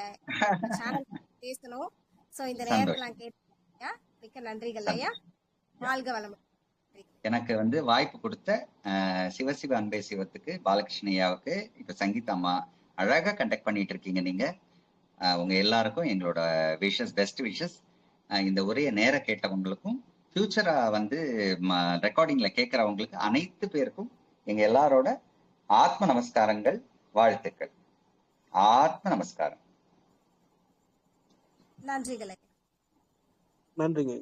சேனல் பேசணும். சோ இந்த நேரத்துல நான் கேட்டேன். மிக்க நன்றிகள் ஐயா. வாழ்க வளமுடன். எனக்கு வந்து வாய்ப்பு கொடுத்த சிவசிவ அன்பே சிவத்துக்கு, பாலகிருஷ்ண ஐயாவுக்கு, இப்ப சங்கீதா அம்மா அழகா கண்டக்ட் பண்ணிட்டு இருக்கீங்க நீங்க. உங்க எல்லாருக்கும் எங்களோட விஷஸ், பெஸ்ட் விஷஸ். இந்த உரையை நேர கேட்டவங்களுக்கும் ஃபியூச்சரா வந்து ரெக்கார்டிங்ல கேட்கறவங்களுக்கு அனைத்து பேருக்கும் எங்க எல்லாரோட ஆத்ம நமஸ்காரங்கள், வாழ்த்துக்கள். ஆத்ம நமஸ்காரம். நன்றிகள். நன்றிங்க.